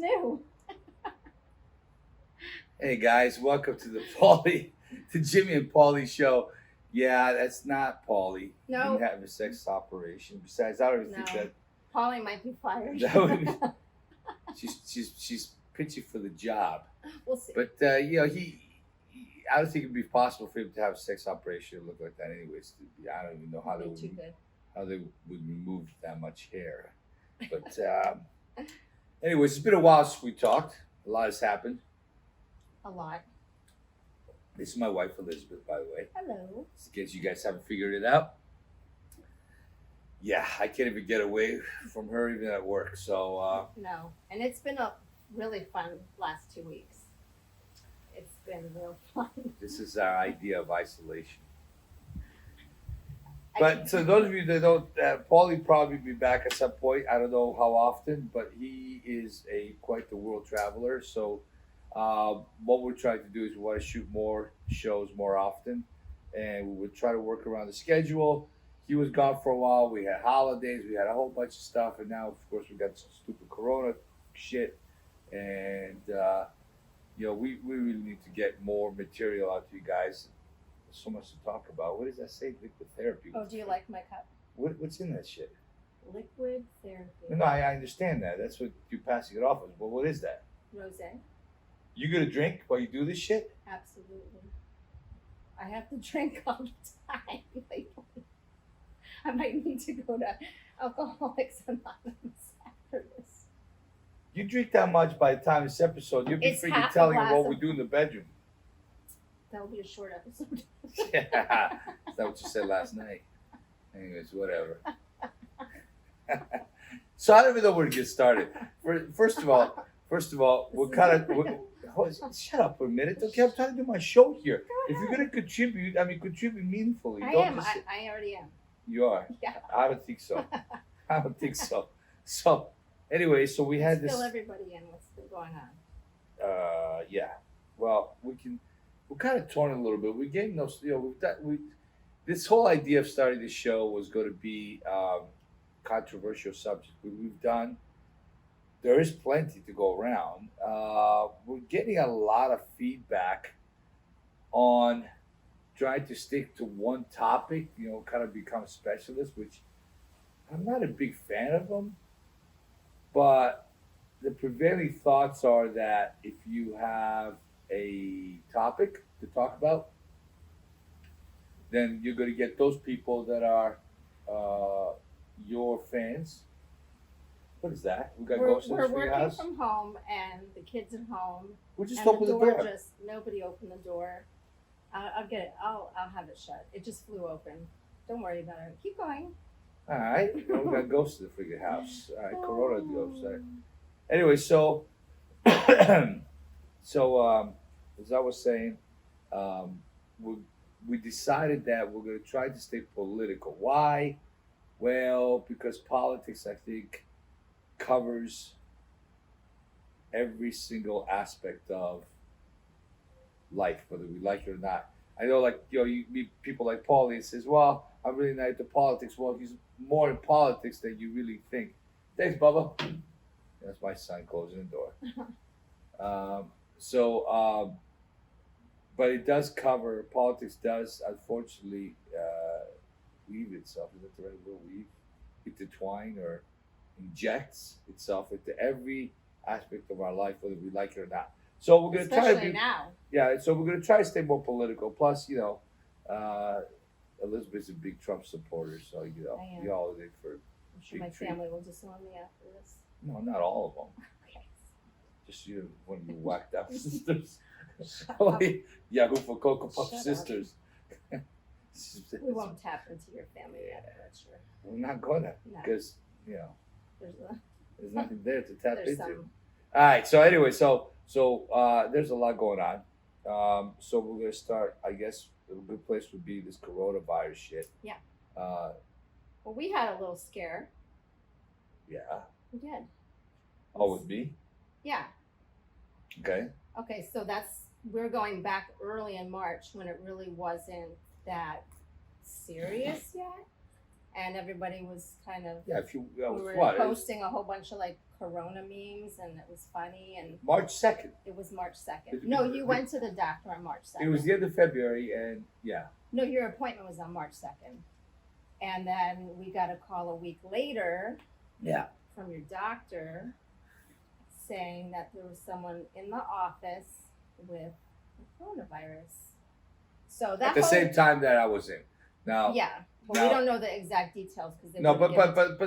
new? Hey guys, welcome to the Jimmy and Pauly Show. Yeah, that's not Pauly. He No. didn't have a sex operation. Besides, I don't even think No. that Polly might be fired. that would be, she's pitching for the job. We'll see. But I don't think it'd be possible for him to have a sex operation and look like that. Anyways, I don't even know how Be too good. they would remove that much hair. But anyways, it's been a while since we talked. A lot has happened. A lot. This is my wife Elizabeth, by the way. Hello. In case you guys haven't figured it out. Yeah, I can't even get away from her even at work. So No, and it's been a really fun last 2 weeks. It's been real fun. this is our idea of isolation. But so those of you that don't, Paulie probably be back at some point. I don't know how often, but he is quite the world traveler. So what we're trying to do is we want to shoot more shows more often, and we would try to work around the schedule. He was gone for a while. We had holidays. We had a whole bunch of stuff, and now, of course, we got some stupid Corona shit, and we really need to get more material out to you guys. There's so much to talk about. What does that say? Liquid therapy. Oh, do you like my cup? What's in that shit? Liquid therapy. No, I understand that. That's what you're passing it off as. But what is that? Rosé. You gonna drink while you do this shit? Absolutely. I have to drink all the time. I might need to go to Alcoholics Anonymous after this. You drink that much by the time this episode, you'll be It's freaking half a telling glass them what of- we do in the bedroom. That'll be a short episode. Yeah, that's not what you said last night. Anyways, whatever. So I don't even know where to get started. First of all, we're kind of. Shut up for a minute. Okay, I'm trying to do my show here. If you're gonna contribute, contribute meaningfully. I Don't am. just sit- I already am. You are. Yeah. I don't think so. I don't think so. So, anyway, so we had Fill this. everybody in what's been going on. Yeah. Well, we're kind of torn a little bit. We gave no, this whole idea of starting this show was going to be controversial subject. We've done. There is plenty to go around. We're getting a lot of feedback on trying to stick to one topic. Kind of become a specialist, which I'm not a big fan of them. But the prevailing thoughts are that if you have a topic to talk about, then you're going to get those people that are your fans. What is that? We got ghosts in We're the tree working house. from home, and the kids at home. We'll just and open the door. Nobody opened the door. I'll get it. I'll have it shut. It just flew open. Don't worry about it. Keep going. All right, we got ghosts in the freaking house. All right, Corona ghosts. All right. Anyway, so as I was saying, we decided that we're going to try to stay political. Why? Well, because politics, I think, covers every single aspect of life, whether we like it or not. I know, you meet people like Paulie and says, "Well, I'm really not into politics." Well, he's more in politics than you really think. Thanks, Bubba. That's my son closing the door. But it does cover, politics does, unfortunately, weave itself, is that the right word, weave? Intertwine or injects itself into every aspect of our life, whether we like it or not. So we're going to try to Especially now. Yeah, so we're going to try to stay more political. Plus, Elizabeth's a big Trump supporter, so, I am. we all live for, I'm sure big my treat. family will disown me after this. no, not all of them. Okay. Just one of you whacked out sisters. Shut Oh, up. Yahoo for Cocoa Puff Shut up. sisters. We won't tap into your family yet, that's sure. We're not gonna, No. because There's there's nothing there to tap there's into. some. All right. So anyway, so there's a lot going on. So we're gonna start. I guess a good place would be this coronavirus shit. Yeah. Uh, Well, we had a little scare. yeah. We did. Oh, with me. Yeah. Okay. Okay, so we're going back early in March when it really wasn't that serious yet. and everybody was kind of. Yeah, if you We were what? posting a whole bunch of like Corona memes, and it was funny. And March 2nd. it was March 2nd. No, you went to the doctor on March 2nd. It was the end of February, and yeah. No, your appointment was on March 2nd, and then we got a call a week later. Yeah. From your doctor, saying that there was someone in the office with the coronavirus. So that at the same time that I was in. Now. Yeah. But now, we don't know the exact details because no, but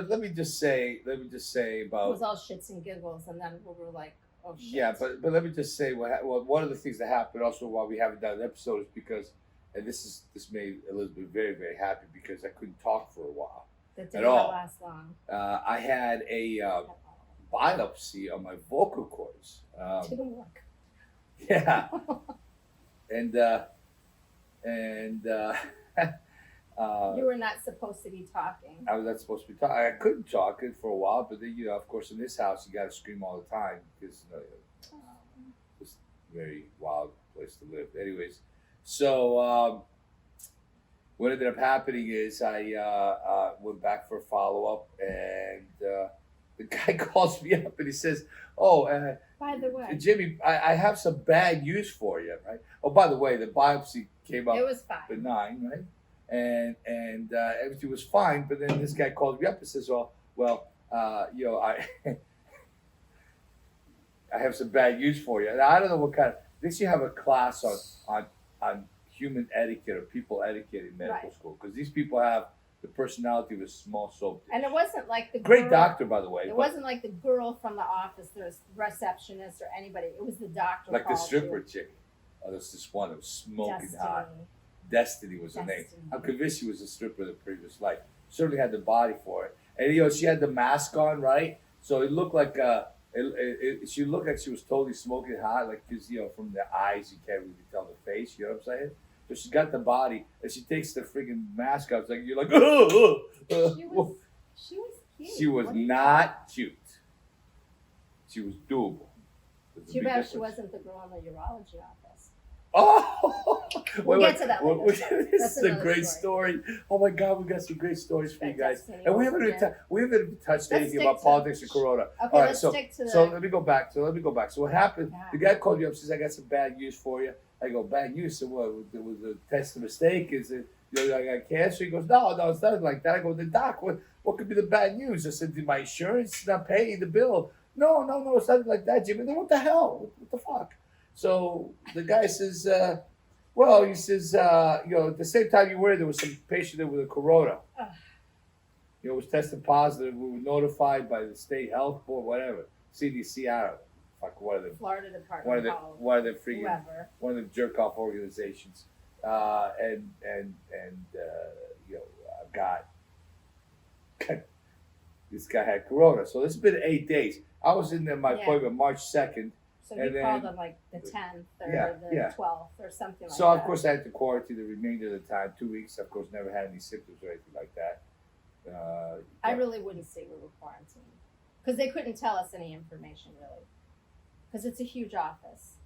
let me just say about it was all shits and giggles, and then we were like, oh shit. Yeah, but let me just say one of the things that happened also while we haven't done an episode is because, and this made Elizabeth very, very happy because I couldn't talk for a while. That did not last long. I had a biopsy on my vocal cords. Didn't work. Yeah, and you were not supposed to be talking. I was not supposed to be talking. I couldn't talk it for a while, but then of course, in this house, you got to scream all the time because it's a very wild place to live. Anyways, so what ended up happening is I went back for a follow up, and the guy calls me up and he says, "Oh, by the way, Jimmy, I have some bad news for you, right? Oh, by the way, the biopsy came up. It was fine. Benign, right? And everything was fine. But then this guy called me up and says, "Well, I I have some bad news for you." And I don't know what kind of. They should have a class on human etiquette or people etiquette in medical school because these people have the personality of a small soap dish. And it wasn't like the great doctor, by the way. It wasn't like the girl from the office, the receptionist or anybody. It was the doctor. Like the stripper chick. Oh, there's this one that was smoking hot. Destiny was her name. I'm convinced she was a stripper in the previous life. Certainly had the body for it. And she had the mask on, right? So it looked like she looked like she was totally smoking hot, like because from the eyes you can't really tell the face. You know what I'm saying? So she got the body, and she takes the freaking mask off. It's like you're like, She was cute. She was not cute. She was doable. Too bad she wasn't the girl in the urology office. Oh, we'll get to that later. This is a great story. Oh my God, we got some great stories for you guys, and we haven't even touched anything about politics or Corona. Okay, all right, let's stick to so let me go back. So what happened? Yeah. The guy called you up, says, "I got some bad news for you." I go, "Bad news? So what? Was the test a mistake? Is it I got cancer?" He goes, "No, it's not like that." I go, "The doc, what could be the bad news?" I said, "Did my insurance not pay the bill?" No, it's not like that, Jimmy. Then what the hell? What the fuck? So the guy says, at the same time you were there was some patient there with a corona. Was tested positive. We were notified by the state health board, whatever, CDC, I don't know. Fuck, one of them. Florida Department one of the freaking, whoever. One of the jerk off organizations. Got this guy had corona. So this has been 8 days. I was in there, my appointment March 2nd. So you called on like the 10th or the 12th or something like that. So of course I had to quarantine the remainder of the time, 2 weeks. Of course, never had any symptoms or anything like that. I really wouldn't say we were quarantined because they couldn't tell us any information really, because it's a huge office.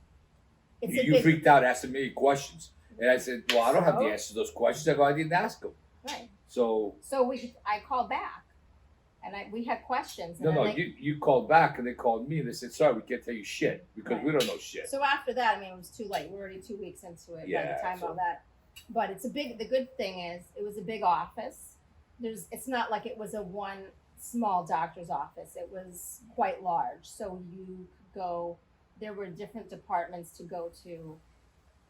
You freaked out asking me questions, and I said, "Well, I don't have the answers to those questions." I go, "I didn't ask them." Right. So I called back. And we had questions. And you called back and they called me and they said, "Sorry, we can't tell you shit because we don't know shit." So after that, it was too late. We're already 2 weeks into it by the time all that. But the good thing is it was a big office. It's not like it was a one small doctor's office. It was quite large. So you could go, there were different departments to go to.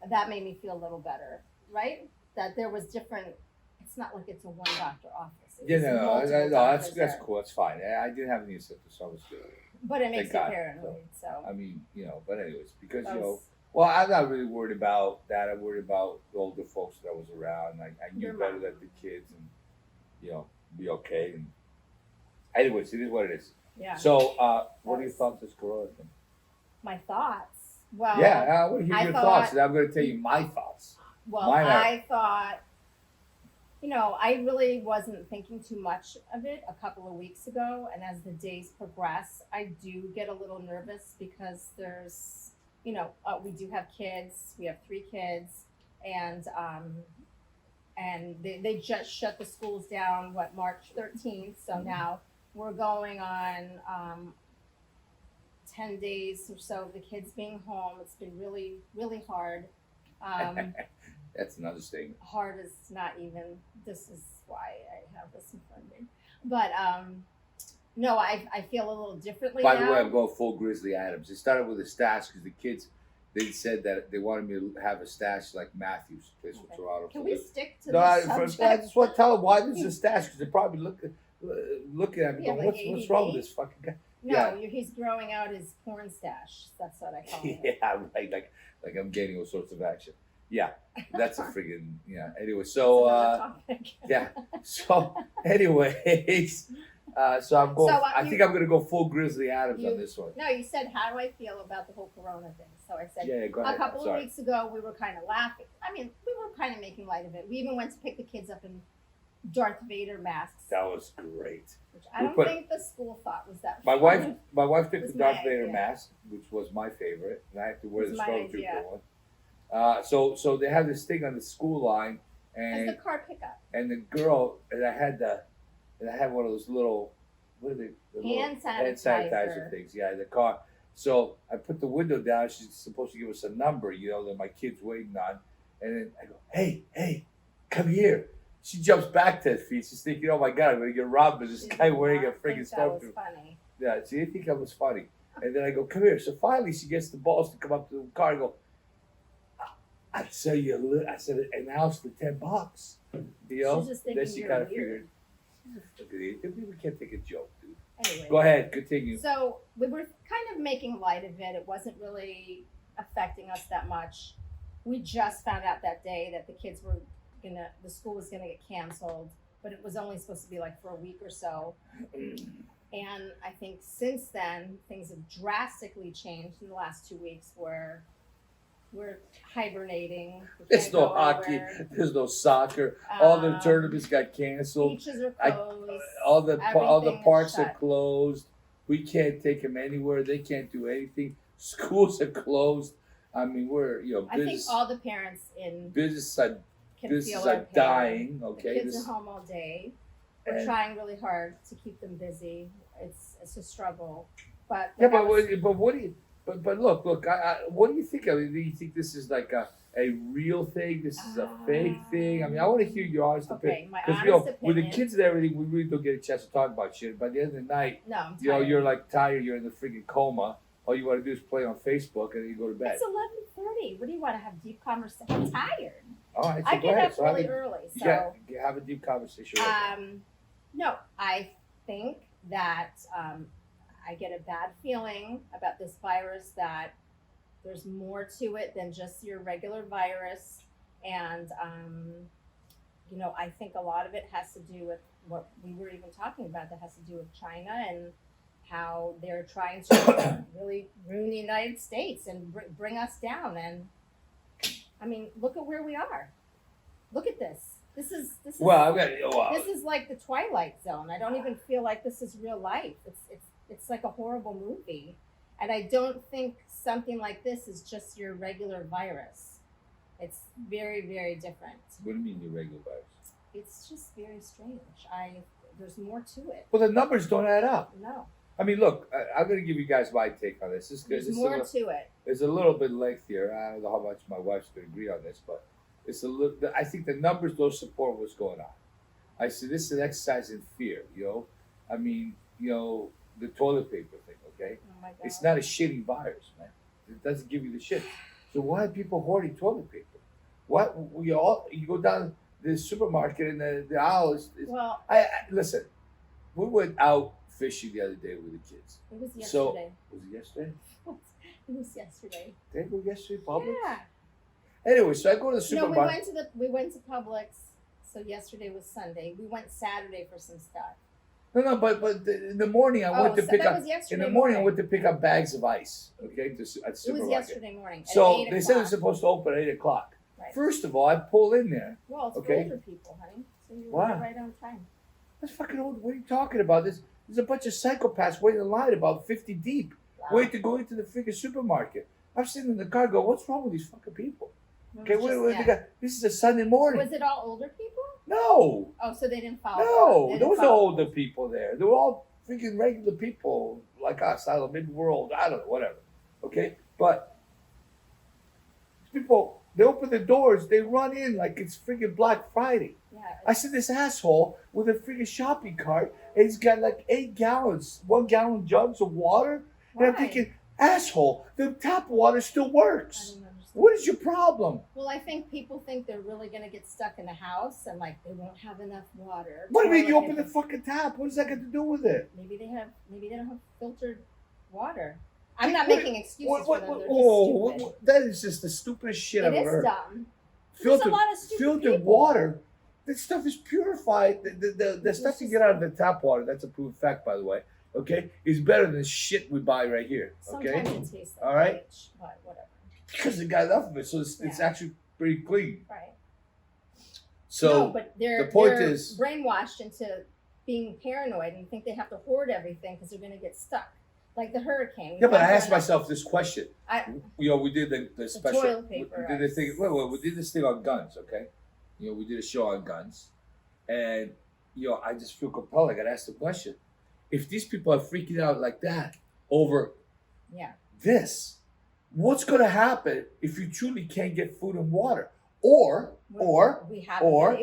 That made me feel a little better, right? That there was different, it's not like it's a one doctor office. No, that's cool. That's fine. I didn't have any symptoms, so I was good. But it makes you paranoid. So I mean, but anyways, because well, I'm not really worried about that. I'm worried about the older folks that I was around. I knew better than the kids, and be okay. And anyways, it is what it is. Yeah. So, what are your thoughts this Corona thing? My thoughts. Well. Yeah, I want to hear your thoughts, and I'm going to tell you my thoughts. Well, I thought. I really wasn't thinking too much of it a couple of weeks ago. And as the days progress, I do get a little nervous because there's, we do have kids. We have 3 kids. And and they just shut the schools down, March 13th. So now we're going on 10 days or so of the kids being home. It's been really, really hard. That's another thing. Hard is not even, this is why I have this in front of me. But no, I feel a little differently By now. the way, I'm going full Grizzly Adams. It started with a stash because the kids, they said that they wanted me to have a stash like Matthews, place from Toronto. Can we stick to No, this I subject? just want to tell them why there's a stash because they're probably looking at me Yeah, going, like what's wrong with ADD? this fucking guy? No, he's growing out his porn stash. That's what I call it. Yeah, right. Like I'm gaining all sorts of action. Yeah, that's a friggin' yeah. Anyway, so That's another topic. yeah. So anyways, so I'm going. So, I think I'm gonna go full Grizzly Adams on this one. No, you said, how do I feel about the whole Corona thing? So I said, Yeah, go ahead. a couple Sorry. of weeks ago, we were kind of laughing. I mean, we were kind of making light of it. We even went to pick the kids up in Darth Vader masks, That was great. which I don't think the school thought was that My funny. wife picked was the Darth my Vader idea. mask, which was my favorite, and I have to wear It the was my Stormtrooper idea. one. So they have this thing on the school line, As and the car pickup. the girl, and I had one of those little, what are they? The little Hand hand sanitizer. sanitizer things. Yeah, in the car. So I put the window down. She's supposed to give us a number, that my kid's waiting on, and then I go, hey, come here. She jumps back 10 feet. She's thinking, oh my God, I'm gonna get robbed by this She guy did wearing a not friggin' think that was Stormtrooper. funny. Yeah, she didn't think I was funny. And then I go, come here. So finally she gets the balls to come up to the car and go, I'd sell you I said, an ounce for $10. She's just thinking Then she you're kind of weird. figured, we can't take a joke, dude. Anyway. Go ahead, continue. So we were kind of making light of it. It wasn't really affecting us that much. We just found out that day that the school was gonna get canceled, but it was only supposed to be like for a week or so. And I think since then, things have drastically changed in the last 2 weeks where we're hibernating. We There's can't no go hockey. anywhere. There's no soccer. All the Um, tournaments got canceled. Beaches are I- closed. All the Everything is parks are shut. closed. We can't take them anywhere. They can't do anything. Schools are closed. I mean, we're I think business all the parents business are can businesses feel our are pain. dying. The Okay, kids are home all day. We're and- trying really hard to keep them busy. It's a struggle, but yeah, that was- but what do you? But look, what do you think of it? Do you think this is like a real thing? This is a fake thing? I mean, I want to hear your honest okay. opinion. My Because honest with the opinion. kids and everything, we really don't get a chance to talk about shit. By the end of the night, No, I'm tired. you're like tired. You're in the freaking coma. All you want to do is play on Facebook and then you go to bed. It's 11:30. What do you want to have deep conversation? I'm tired. All right, so I go get ahead. up So really early, so have a deep conversation. With them. no, I think that I get a bad feeling about this virus, that there's more to it than just your regular virus. And, I think a lot of it has to do with what we were even talking about, that has to do with China and how they're trying to really ruin the United States and bring us down. And I mean, look at where we are. Look at this. This is Well, this is like the Twilight Zone. I don't even feel like this is real life. It's like a horrible movie. And I don't think something like this is just your regular virus. It's very, very different. what do you mean your regular virus? It's just very strange. There's more to it. Well, the numbers don't add up. No, I mean, look, I'm going to give you guys my take on this. there's more to it. It's a little bit lengthier. I don't know how much my wife's going to agree on this, but it's a little. I think the numbers don't support what's going on. I say this is an exercise in fear. I mean, the toilet paper thing. Okay, Oh my God. it's not a shitty virus, man. It doesn't give you the shit. So why are people hoarding toilet paper? What you go down the supermarket and the aisle is. Well, I listen. We went out fishing the other day with the kids. it was So yesterday. was it yesterday? It was yesterday. Did I go yesterday, Publix? Yeah. Anyway, so I go to the No, supermarket. we went to Publix. So yesterday was Sunday. We went Saturday for some stuff. No, but in the morning I went to pick that up. was yesterday In the morning I morning. went to pick up bags of ice. Okay, at the It was supermarket. yesterday morning. At So 8 they said it was o'clock. supposed to open at 8:00. Right. First of all, I pull in there. Well, it's Okay. for older people, honey. So you Wow. were right on time. That's fucking old. What are you talking about? There's a bunch of psychopaths waiting in line, about 50 deep, Wow. waiting to go into the freaking supermarket. I'm sitting in the car, go, what's wrong with these fucking people? Okay, this is a Sunday morning. Was it all older people? No. Oh, so they didn't follow. No, there was no older people there. They were all freaking regular people like us. I don't know, maybe we're old. I don't know, whatever. Okay, but people, they open the doors, they run in like it's freaking Black Friday. Yeah. I see this asshole with a freaking shopping cart, and he's got like 8 gallons, 1 gallon jugs of water. And I'm thinking, asshole, the tap water still works. What is your problem? Well, I think people think they're really going to get stuck in the house and like they won't have enough water. What do you mean you open the fucking tap? What does that got to do with it? Maybe they don't have filtered water. I'm not making excuses for them. They're just stupid. That is just the stupidest shit I've ever heard. It is dumb. There's a lot of stupid filtered people. water. That stuff is purified. The stuff you get out of the tap water, that's a proven fact, by the way, okay, is better than the shit we buy right here, okay? Sometimes it tastes like all right? bleach, but whatever. Because they got enough of it, so it's actually pretty clean. Right. So no, but they're brainwashed into being paranoid and think they have to hoard everything because they're going to get stuck. Like the hurricane. Yeah, but I asked myself this question. We did the special. Toilet paper. We did the thing. Wait, we did this thing on guns, okay? We did a show on guns, and I just feel compelled. I got to ask the question: if these people are freaking out like that over this, what's going to happen if you truly can't get food and water? Or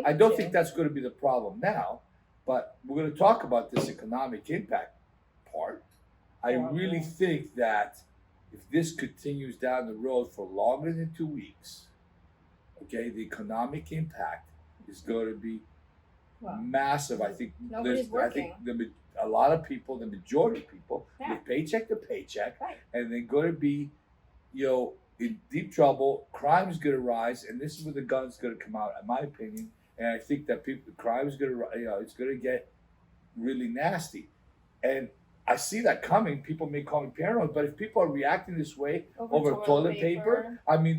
I don't think that's going to be the problem now, but we're going to talk about this economic impact part. I really think that if this continues down the road for longer than 2 weeks, okay, the economic impact is going to be massive. I think a lot of people, the majority of people, live paycheck to paycheck, and they're going to be, in deep trouble. Crime is going to rise, and this is where the gun's going to come out, in my opinion. And I think that crime is going to, it's going to get really nasty, and I see that coming. People may call me paranoid, but if people are reacting this way over toilet paper, I mean,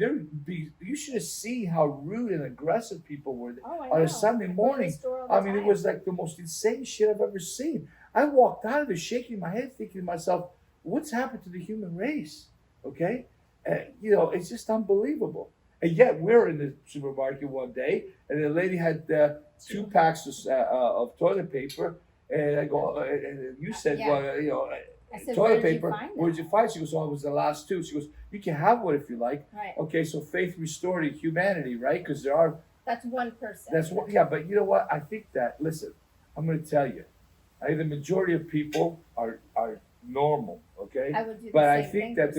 you should have seen how rude and aggressive people were on a Sunday morning. I mean, it was like the most insane shit I've ever seen. I walked out of there shaking my head, thinking to myself, what's happened to the human race? Okay? It's just unbelievable. And yet, we're in the supermarket one day, and the lady had 2 packs of toilet paper. And I go, and you said, I said, toilet paper. Where'd you find it? She goes, it was the last 2. She goes, you can have one if you like. Right. Okay, so faith restored in humanity, right? Because that's one person. That's one. Yeah, but you know what? I think that. Listen, I'm going to tell you. I think the majority of people are normal. Okay. I would do but I think that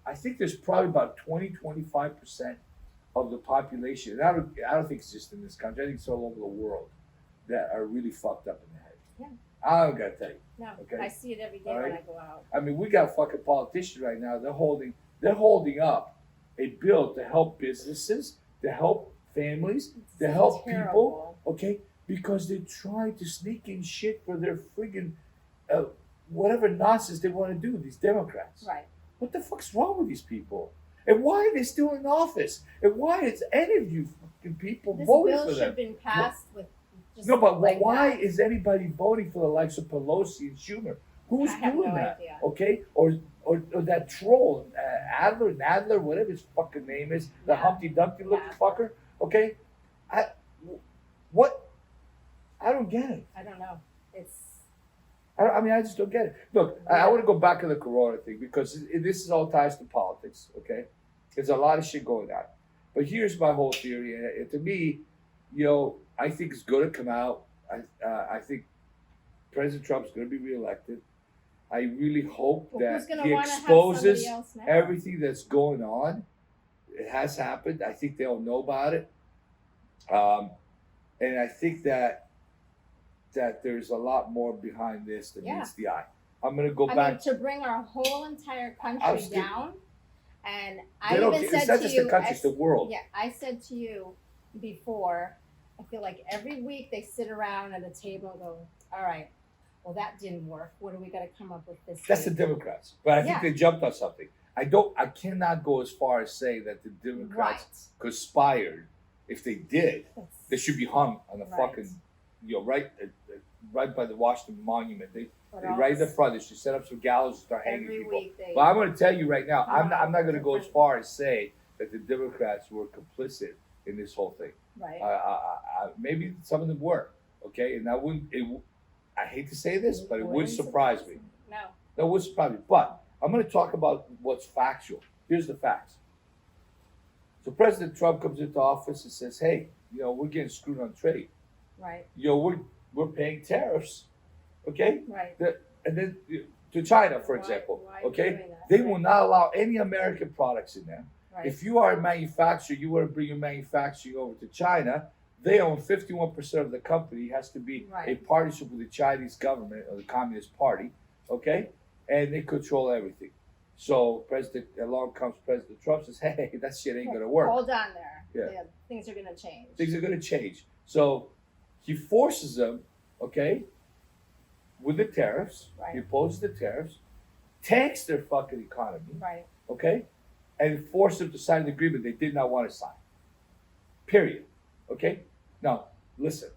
I think there's probably about 20-25% of the population. And I don't think it's just in this country. I think it's all over the world that are really fucked up in the head. Yeah. I don't gotta tell you. No, okay? I see it every day when I go out. I mean, we got fucking politicians right now. They're holding up a bill to help businesses, to help families, to help people. Okay, because they're trying to sneak in shit for their friggin' whatever nonsense they want to do. These Democrats. Right. What the fuck's wrong with these people? And why are they still in office? And why is any of you fucking people voting for them? This bill should have been passed with. Why is anybody voting for the likes of Pelosi and Schumer? Who's doing that? Idea. Okay, or that troll Nadler, whatever his fucking name is, the Humpty Dumpty looking fucker. Okay, I don't get it. I don't know. I just don't get it. Look, I want to go back to the Corona thing because this is all ties to politics. Okay, there's a lot of shit going on, but here's my whole theory. And to me, I think it's going to come out. I think President Trump's going to be reelected. I really hope that he exposes everything that's going on. It has happened. I think they all know about it. And I think that there's a lot more behind this than meets the eye. I'm going to go back. To bring our whole entire country down. And it's not just the country, it's the world. Yeah, I said to you before, I feel like every week they sit around at a table and go, all right, well, that didn't work. What do we got to come up with this That's week? The Democrats. But I think they jumped on something. I cannot go as far as saying that the Democrats conspired. If they did, they should be hung on the fucking, right by the Washington Monument. They right in the front. They should set up some gallows and start hanging people. But I'm going to tell you right now, I'm not going to go as far as say that the Democrats were complicit in this whole thing. Right. Maybe some of them were, okay, and I hate to say this, but it would surprise me. No. That would surprise me. But I'm going to talk about what's factual. Here's the facts. So President Trump comes into office and says, "Hey, we're getting screwed on trade. Right. We're paying tariffs, okay? Right. And then to China, for Why- example, why are you okay, doing that? they Right. will not allow any American products in there. Right. If you are a manufacturer, you want to bring your manufacturing over to China. They own 51% of the company. It has to be a Right. partnership with the Chinese government or the Communist Party, okay? And they control everything. So along comes President Trump, says, "Hey, that shit ain't gonna work. Hold on there. Yeah. Things are gonna change. Things are gonna change." So he forces them, okay, with the tariffs. Right. He imposes the tariffs, tanks their fucking economy, Right. okay, and forced them to sign an agreement they did not want to sign. Period. Okay? Now, listen.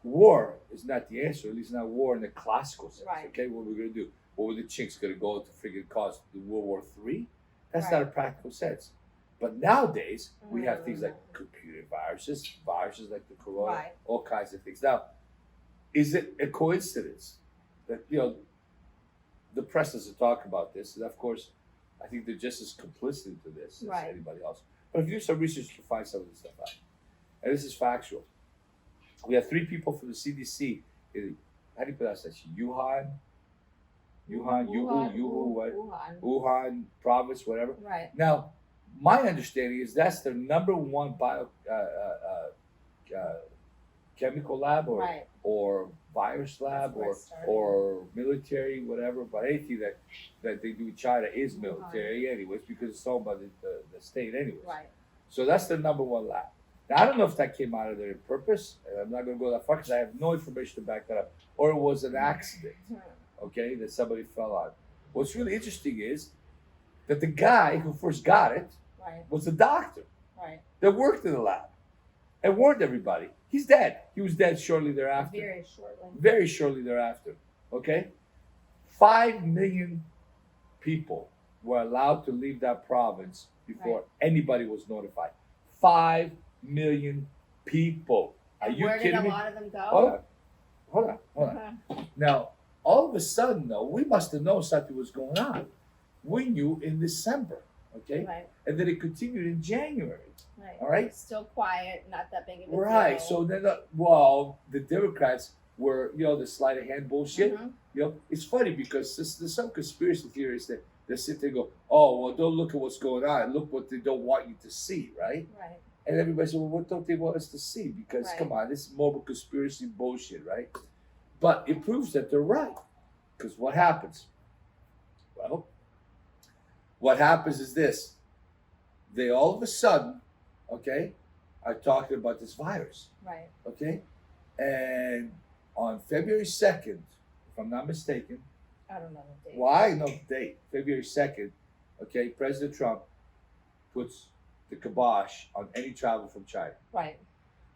War is not the answer, at least not war in the classical sense. Right. Okay? What we're going to do? What were the Chinks going to go to freaking cause the World War III? That's Right. not a practical sense. But nowadays, we have things like Mm. computer viruses like the corona, Right. all kinds of things. Now, is it a coincidence that, the press doesn't talk about this? And of course, I think they're just as complicit into this as Right. anybody else. But if you do some research, you can find some of this stuff out. And this is factual. We have 3 people from the CDC how do you pronounce that? Wuhan province, whatever. Right. Now, my understanding is that's their number one chemical lab or virus lab or military, whatever. But anything that they do in China is military anyways, because it's owned by the state anyways. Right. So that's their number one lab. Now, I don't know if that came out of there on purpose, and I'm not going to go that far because I have no information to back that up, or it was an accident, okay, that somebody fell on. What's really interesting is that the guy who first got it Right. was a doctor Right. that worked in the lab and warned everybody. He's dead. He was dead shortly thereafter. Very shortly. Very shortly thereafter, okay? 5 million people were allowed to leave that province before anybody was notified. 5 million people. Are And you where did kidding a me? lot of them go? Hold on. Now, all of a sudden, though, we must have known something was going on. We knew in December, okay? Right. And then it continued in January. Right. All right? Still quiet, not that big of a Right. deal. So then, the Democrats were, the sleight of hand bullshit. Mhm. It's funny because there's some conspiracy theorists that they sit there and go, "Oh, well, don't look at what's going on. Look what they don't want you to see," right? Right. And everybody said, "Well, what don't they want us to see?" Because Right. come on, this is mobile conspiracy bullshit, right? But it proves that they're right. Because what happens? Well, what happens is this: they all of a sudden, okay, are talking about this virus, Right. okay, and on February 2nd, if I'm not mistaken, I don't know the date. well, I know the date, February 2nd, okay, President Trump puts the kibosh on any travel from China. Right.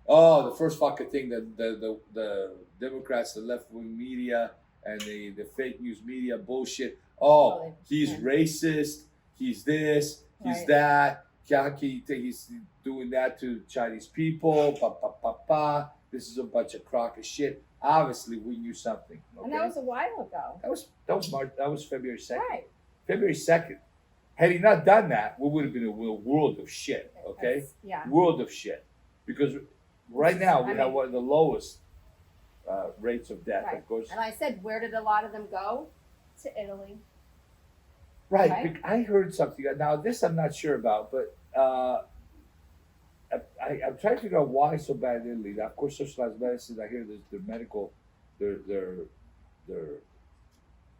Oh, the first fucking thing that the Democrats, the left wing media, and the fake news media bullshit. Oh, he's racist. He's this. He's Right. that. How can you think he's doing that to Chinese people? Pa pa pa pa. This is a bunch of crock of shit. Obviously, we knew something. Okay? And that was a while ago. That was February 2nd. Right. February 2nd. Had he not done that, we would have been in a world of shit. Okay. Yeah. World of shit. Because right now we I have mean- one of the lowest rates of death, Right. of course. And I said, where did a lot of them go? To Italy. Right. Right. I heard something. Now this I'm not sure about, but I'm trying to figure out why it's so bad in Italy. Now, of course, socialized medicine. I hear their medical, their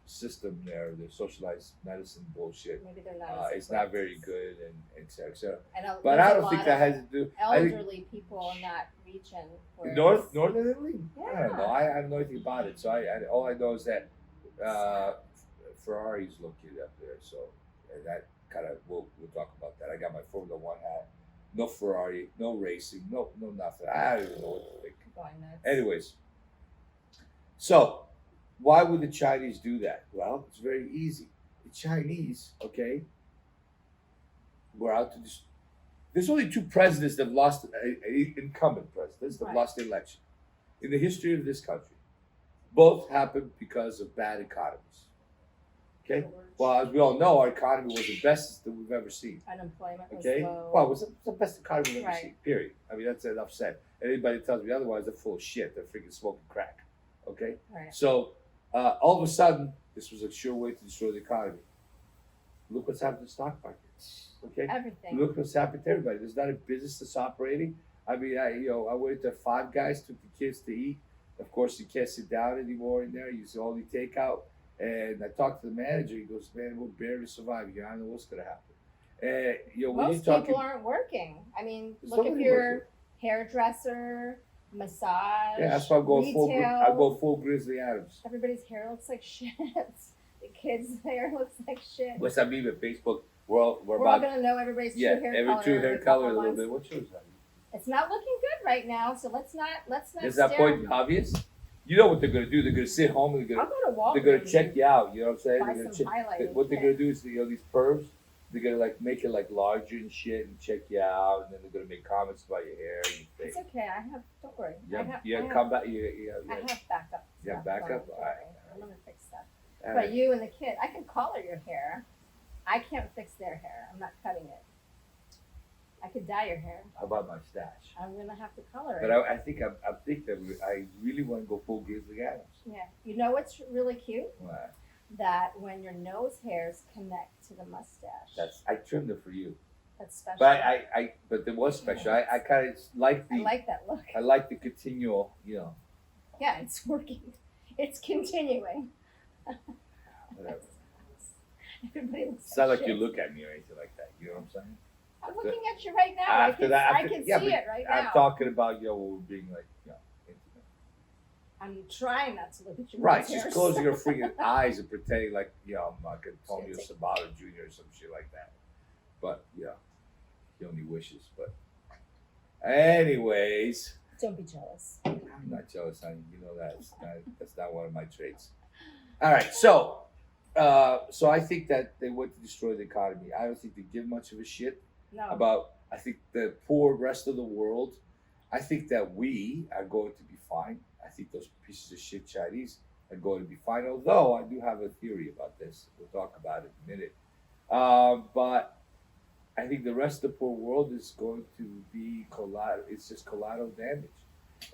system there, their socialized medicine bullshit. Maybe they're not. It's not very good, and et cetera, et cetera. And But there's I a don't think lot that of has to do. I think elderly people in that region. where Northern Italy. I don't know. Yeah. I have no idea about it. So all I know is that Ferrari's located up there. So that kind of we'll talk about that. I got my Formula One hat. No Ferrari, no racing, no nothing. I don't even know what to think. Going nuts. Anyways, so why would the Chinese do that? Well, it's very easy. The Chinese, okay, were out to there's only two presidents that have lost incumbent presidents that have Right. lost the election in the history of this country. Both happened because of bad economies. Okay. George. Well, as we all know, our economy was the best that we've ever seen. Unemployment was Okay. low. Well, it was the best economy we've ever Right. seen. Period. I mean, that's enough said. And anybody that tells me otherwise, they're full of shit. They're freaking smoking crack. Okay. Right. So all of a sudden, this was a sure way to destroy the economy. Look what's happened to the stock market. Okay. Everything. Look what's happened to everybody. There's not a business that's operating. I mean, I went to Five Guys, took the kids to eat. Of course, you can't sit down anymore in there. You see only takeout. And I talked to the manager. He goes, "Man, we're barely surviving here. I don't know what's gonna happen." And when Most you're talking, people aren't working. I mean, There's look if nobody you're working. hairdresser, massage, yeah, that's why I'm going full. retail. I go full Grizzly Adams. Everybody's hair looks like shit. The kids' hair looks like shit. What's that mean with Facebook? We're all We're gonna know everybody's true hair every color. true in hair couple color a little months. bit. What's yours? It's not looking good right now, so let's not. Is that stare. point obvious? You know what they're gonna do? They're gonna sit home and I'll go to Walgreens. they're gonna check you out. You know what I'm saying? Buy They're gonna some check. highlighting What they're kit. gonna do is, these pervs, they're gonna like make it like larger and shit and check you out, and then they're gonna make comments about your hair and your face. It's okay. I have. Don't worry. Yeah, I have. yeah, I have, come back. I have backup. Yeah, stuff backup? going, don't Alright, worry. I'm gonna fix that. All But right. you and the kid, I can color your hair. I can't fix their hair. I'm not cutting it. I could dye your hair. How about my stash? I'm gonna have to color But it. I think I really want to go full Grizzly Adams. Yeah. You know what's really cute? Wow. That when your nose hairs connect to the mustache. I trimmed it for you. That's special. But but there was special. I kind of like I like that look. I like the continual, Yeah, it's working. It's continuing. whatever. Everybody looks It's not like shit. you look at me or anything like that. You know what I'm saying? I'm looking at you right now. After that, I can see but it right I'm now. talking about when we're being like, intimate. I'm trying not to look at your Right, nose she's hairs. closing her freaking eyes and pretending like, I'm like Antonio Shit. Sabato Jr. or some shit like that. But he only wishes. But anyways, Don't be jealous. I'm not jealous, honey. You know that's not one of my traits. All right, so I think that they went to destroy the economy. I don't think they give much of a shit No. about. I think the poor rest of the world. I think that we are going to be fine. I think those pieces of shit Chinese are going to be fine. Although I do have a theory about this. We'll talk about it in a minute. But I think the rest of the poor world is going to be collateral. It's just collateral damage.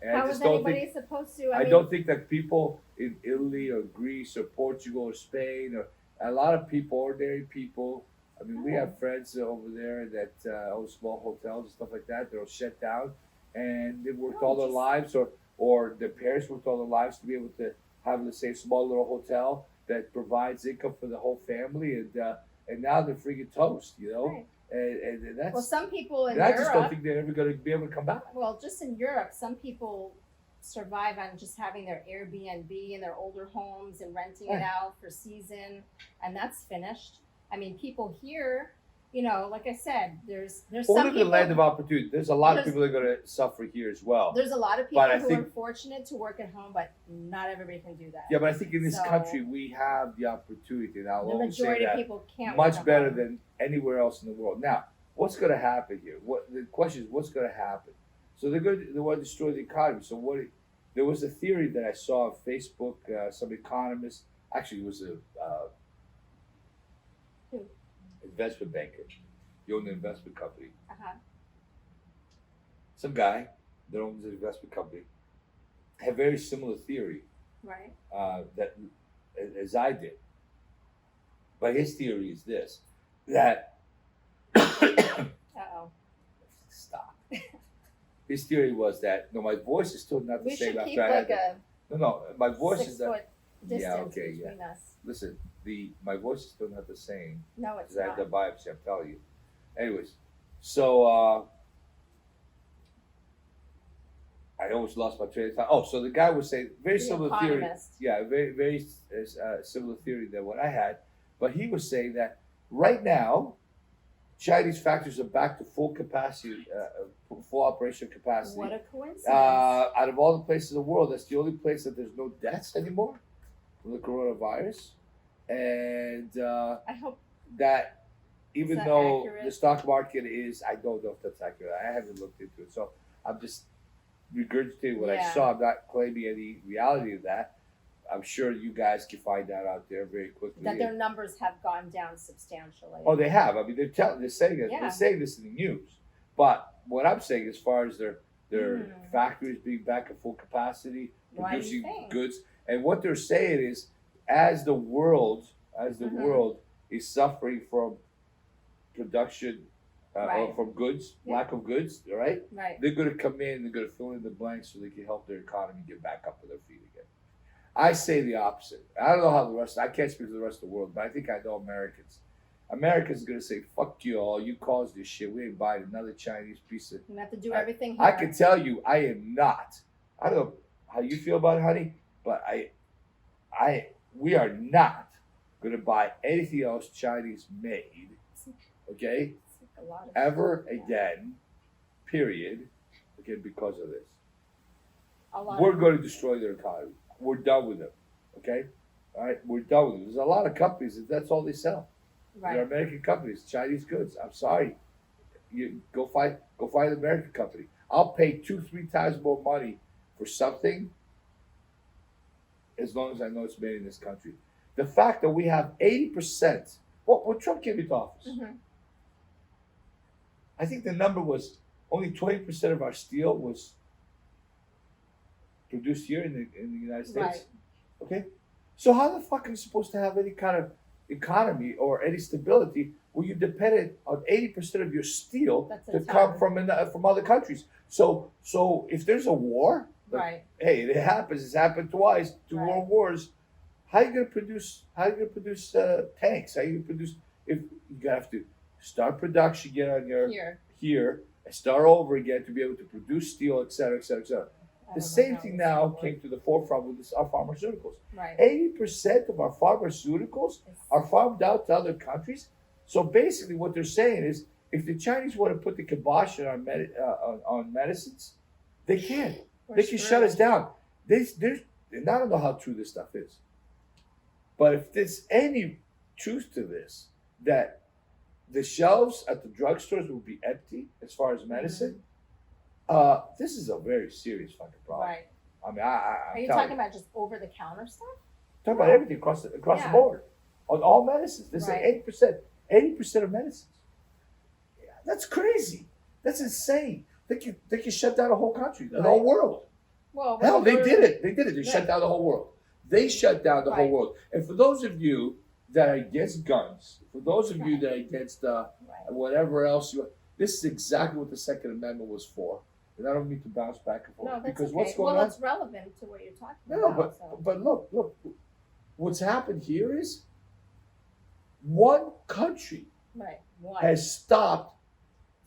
And How I is just don't anybody think. supposed to? I mean, don't think that people in Italy or Greece or Portugal or Spain or a lot of people, ordinary people. I mean, we have friends over there that own small hotels and stuff like that. They're all shut down, and they worked all their lives, or their parents worked all their lives to be able to have, let's say, a small little hotel that provides income for the whole family, and now they're freaking toast, Right. and that's. Well, some people in and I just don't Europe. think they're ever going to be able to come back. Well, just in Europe, some people survive on just having their Airbnb in their older homes and renting it Right. out for season, and that's finished. I mean, people here, like I said, there's Only some the people. land of opportunity. There's a lot of There's- people that are going to suffer here as well. There's a lot of people But I who are think- fortunate to work at home, but not everybody can do that. Yeah, but I think in this So- country we have the opportunity, and I'll The always say majority of that, people can't. much work at better home. than anywhere else in the world. Now, what's going to happen here? The question is, what's going to happen? So they want to destroy the economy. So there was a theory that I saw on Facebook. Some economist, actually, it was a Who? investment banker. He owned an investment company. Uh-huh. Some guy that owns an investment company had very similar theory Right. that as I did. But his theory is this: that Uh-oh. stop. His theory was that my voice is still not the We same should after keep I had like a my voice is not. 6-foot distance Yeah, okay, between us. Listen, my voice is still not the same No, it's because I had not. the biopsy. I'm telling you. Anyways, so I almost lost my train of thought. Oh, so the guy was saying very The similar theory. economist. Yeah, very very similar theory than what I had, but he was saying that right now, Chinese factories are back to full capacity, full operational capacity. What a coincidence. Out of all the places in the world, that's the only place that there's no deaths anymore from the coronavirus, and I hope that even that though accurate? the stock market is, I don't know if that's accurate. I haven't looked into it, so I'm just regurgitating what I Yeah. saw. I'm not claiming any reality of that. I'm sure you guys can find that out there very quickly. That their numbers have gone down substantially. Oh, they have. I mean, they're saying it. Yeah. They're saying this in the news. But what I'm saying, as far as their factories being back at full capacity, Why do you producing think? goods, and what they're saying is, as the world is suffering from production or Right. from goods, Yeah. lack of goods, all right? Right. They're going to come in. They're going to fill in the blanks so they can help their economy get back up on their feet again. I say the opposite. I don't know how the rest. I can't speak for the rest of the world, but I think I know Americans. Americans are going to say, "Fuck you all. You caused this shit. We ain't buying another Chinese piece of." You have to do everything here. I can tell you, I am not. I don't know how you feel about it, honey, but we are not going to buy anything else Chinese made, okay, It's like a lot of ever again, period, okay, because of this. We're going to destroy their economy. We're done with them, okay? All right, we're done with them. There's a lot of companies that's all they sell. right. They're American companies, Chinese goods. I'm sorry. You go find an American company. I'll pay 2-3 times more money for something as long as I know it's made in this country. The fact that we have 80%, when Trump came into office, Mhm. I think the number was only 20% of our steel was produced here in the United States. Right. Okay? So how the fuck are you supposed to have any kind of economy or any stability where you dependent on 80% of your steel That's to a come ton. from other countries? So if there's a war, like, Right. hey, it happens. It's happened twice, two Right. world wars. How are you gonna produce? Tanks? How are you gonna produce? If you have to start production again on your Here. and start over again to be able to produce steel, et cetera, et cetera, et cetera. I The don't know same how thing this now will work. came to the forefront with our pharmaceuticals. Right. 80% of our pharmaceuticals are farmed out to other countries. So basically, what they're saying is, if the Chinese want to put the kibosh on medicines, they can. They can shut us down. And I don't know how true this stuff is, but if there's any truth to this, that the shelves at the drugstores will be empty as far as medicine. This is a very serious fucking problem. Right. I mean, Are you talking about just over the counter stuff? talking about everything across the board on all medicines. This Right. is 80% of medicines. Yeah, that's crazy. That's insane. They can shut down a whole country, the whole world. Well, Hell, they did it. They shut Right. down the whole world. They shut down the whole Right. world. And for those of you that are against guns, for those of you Right. that are against Right. whatever else this is exactly what the Second Amendment was for. And I don't need to bounce back and forth No, that's because okay. what's going well, on? it's relevant to what you're talking No, about. So. but look, what's happened here is one country Right. One. has stopped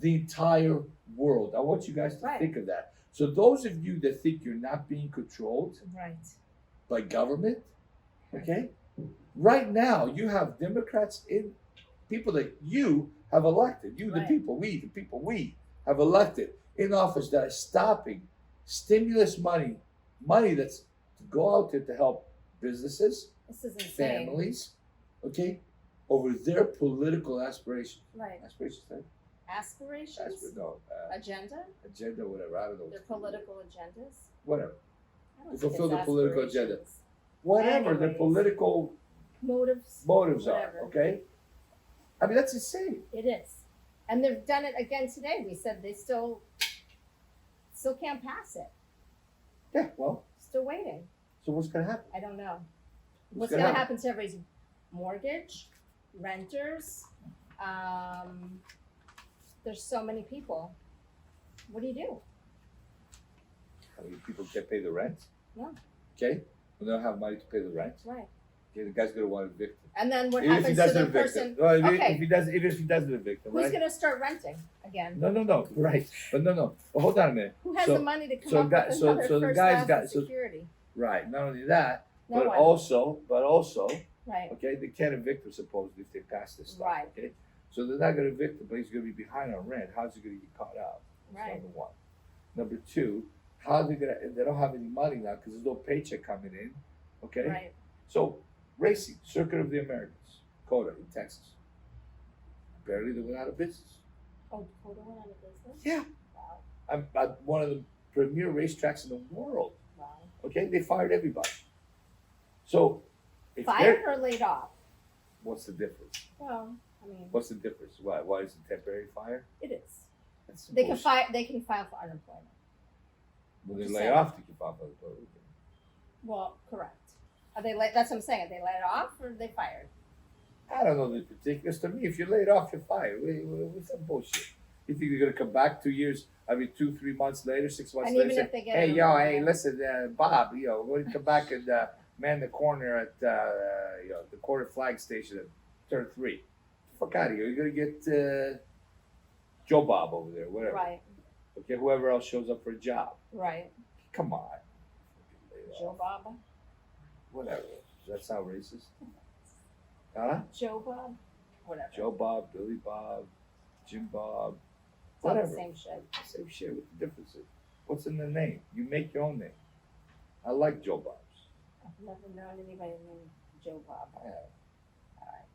the entire world. I want you guys to Right. think of that. So those of you that think you're not being controlled Right. by government, okay? Right now you have Democrats in people that you have elected. You, the Right. people, we have elected in office that are stopping stimulus money that's to go out there to help businesses, This is insane. families, okay, over their political aspirations. Right. Aspirations, right? Aspirations. Agenda. Agenda, whatever. I don't know. Their political agendas. Whatever. I don't To think fulfill it's the political agenda. aspirations. Whatever their Anyways. political Motives. motives Whatever. are, okay? I mean, that's insane. It is, and they've done it again today. We said they still can't pass it. Yeah, well, Still waiting. so what's going to happen? I don't know. What's What's gonna going to happen to everybody's mortgage, renters? There's so many people. What do you do? I mean, people can't pay the rent. No. Okay? When they don't have money to pay the rent. Right. Okay, the guy's going to want to evict him. And then what Even if he happens to doesn't the evict person? him. Well, Okay. even if he doesn't evict him, Who's right? going to start renting again? No, right. But no. Well, hold on a minute. Who has So- the money to come so up guy- with so- another so the first guy's class got- of so- security? Right. Not only that, No but one. also, Right. okay, they can't evict him supposedly if they pass this stuff. Right. Okay? So they're not going to evict him, but he's going to be behind on rent. How's he going to get caught out? That's Right. number one. Number two, how are they going to, they don't have any money now because there's no paycheck coming in. Okay? Right. So, racing, Circuit of the Americas, COTA in Texas. Barely, they went out of business. Oh, Dakota went out of business? Yeah. Wow. I'm one of the premier racetracks in the world. Wow. Okay, they fired everybody. So, if Fired they're- or laid off? what's the difference? Well, I mean, What's the difference? Why is it temporary fire? it is. That's They can bullshit. file. They can file for unemployment. When they Just lay saying. off, they can file for unemployment. Well, correct. Are they? That's what I'm saying. Are they laid off or are they fired? I don't know the particulars. To me, if you're laid off, you're fired. What's that bullshit? You think you're gonna come back 2 years? I mean, 2-3 months later, 6 months And later, even say, if they get hey, yo, hey, unemployment. listen, Bob, we're gonna come back and man the corner at the corner flag station at turn 3. Fuck out of here! You're gonna get Joe Bob over there, whatever. Right. Okay, whoever else shows up for a job. Right. Come on. Laid Joe off. Bob. Whatever. Does that sound racist? Huh? Joe Bob. Whatever. Joe Bob, Billy Bob, Jim Bob. It's all the Whatever. same shit. Same shit. What the difference is? What's in the name? You make your own name. I like Joe Bob's. I've never known anybody named Joe Bob. I have. All right.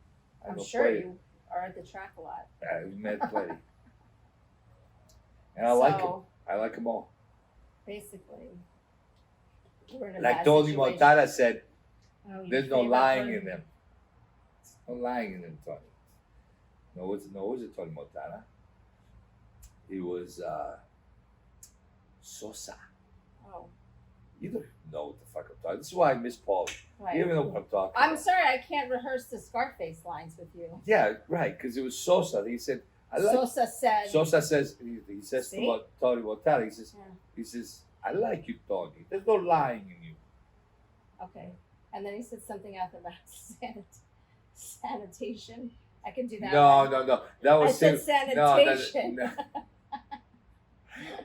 I I'm know sure plenty. you are at the track a lot. We've met plenty. And I like him. So, I like them all. basically, we're in a Like bad Tony situation. Montana said, Oh, you there's no gave up lying on- in them. No lying in them, Tony. No, it wasn't Tony Montana. He was Sosa. Oh, You don't know what the fuck I'm talking. This is why I miss Pauly. right. You don't know what I'm talking I'm about. sorry, I can't rehearse the Scarface lines with you. Yeah, right, because it was Sosa. He said, I like Sosa said. Sosa says he says See? to Tony Montana, Yeah. he says, I like you, Tony. There's no lying in you. Okay. And then he said something else about sanitation. I can do that. No, one. no, no. That I was said him. sanitation. No,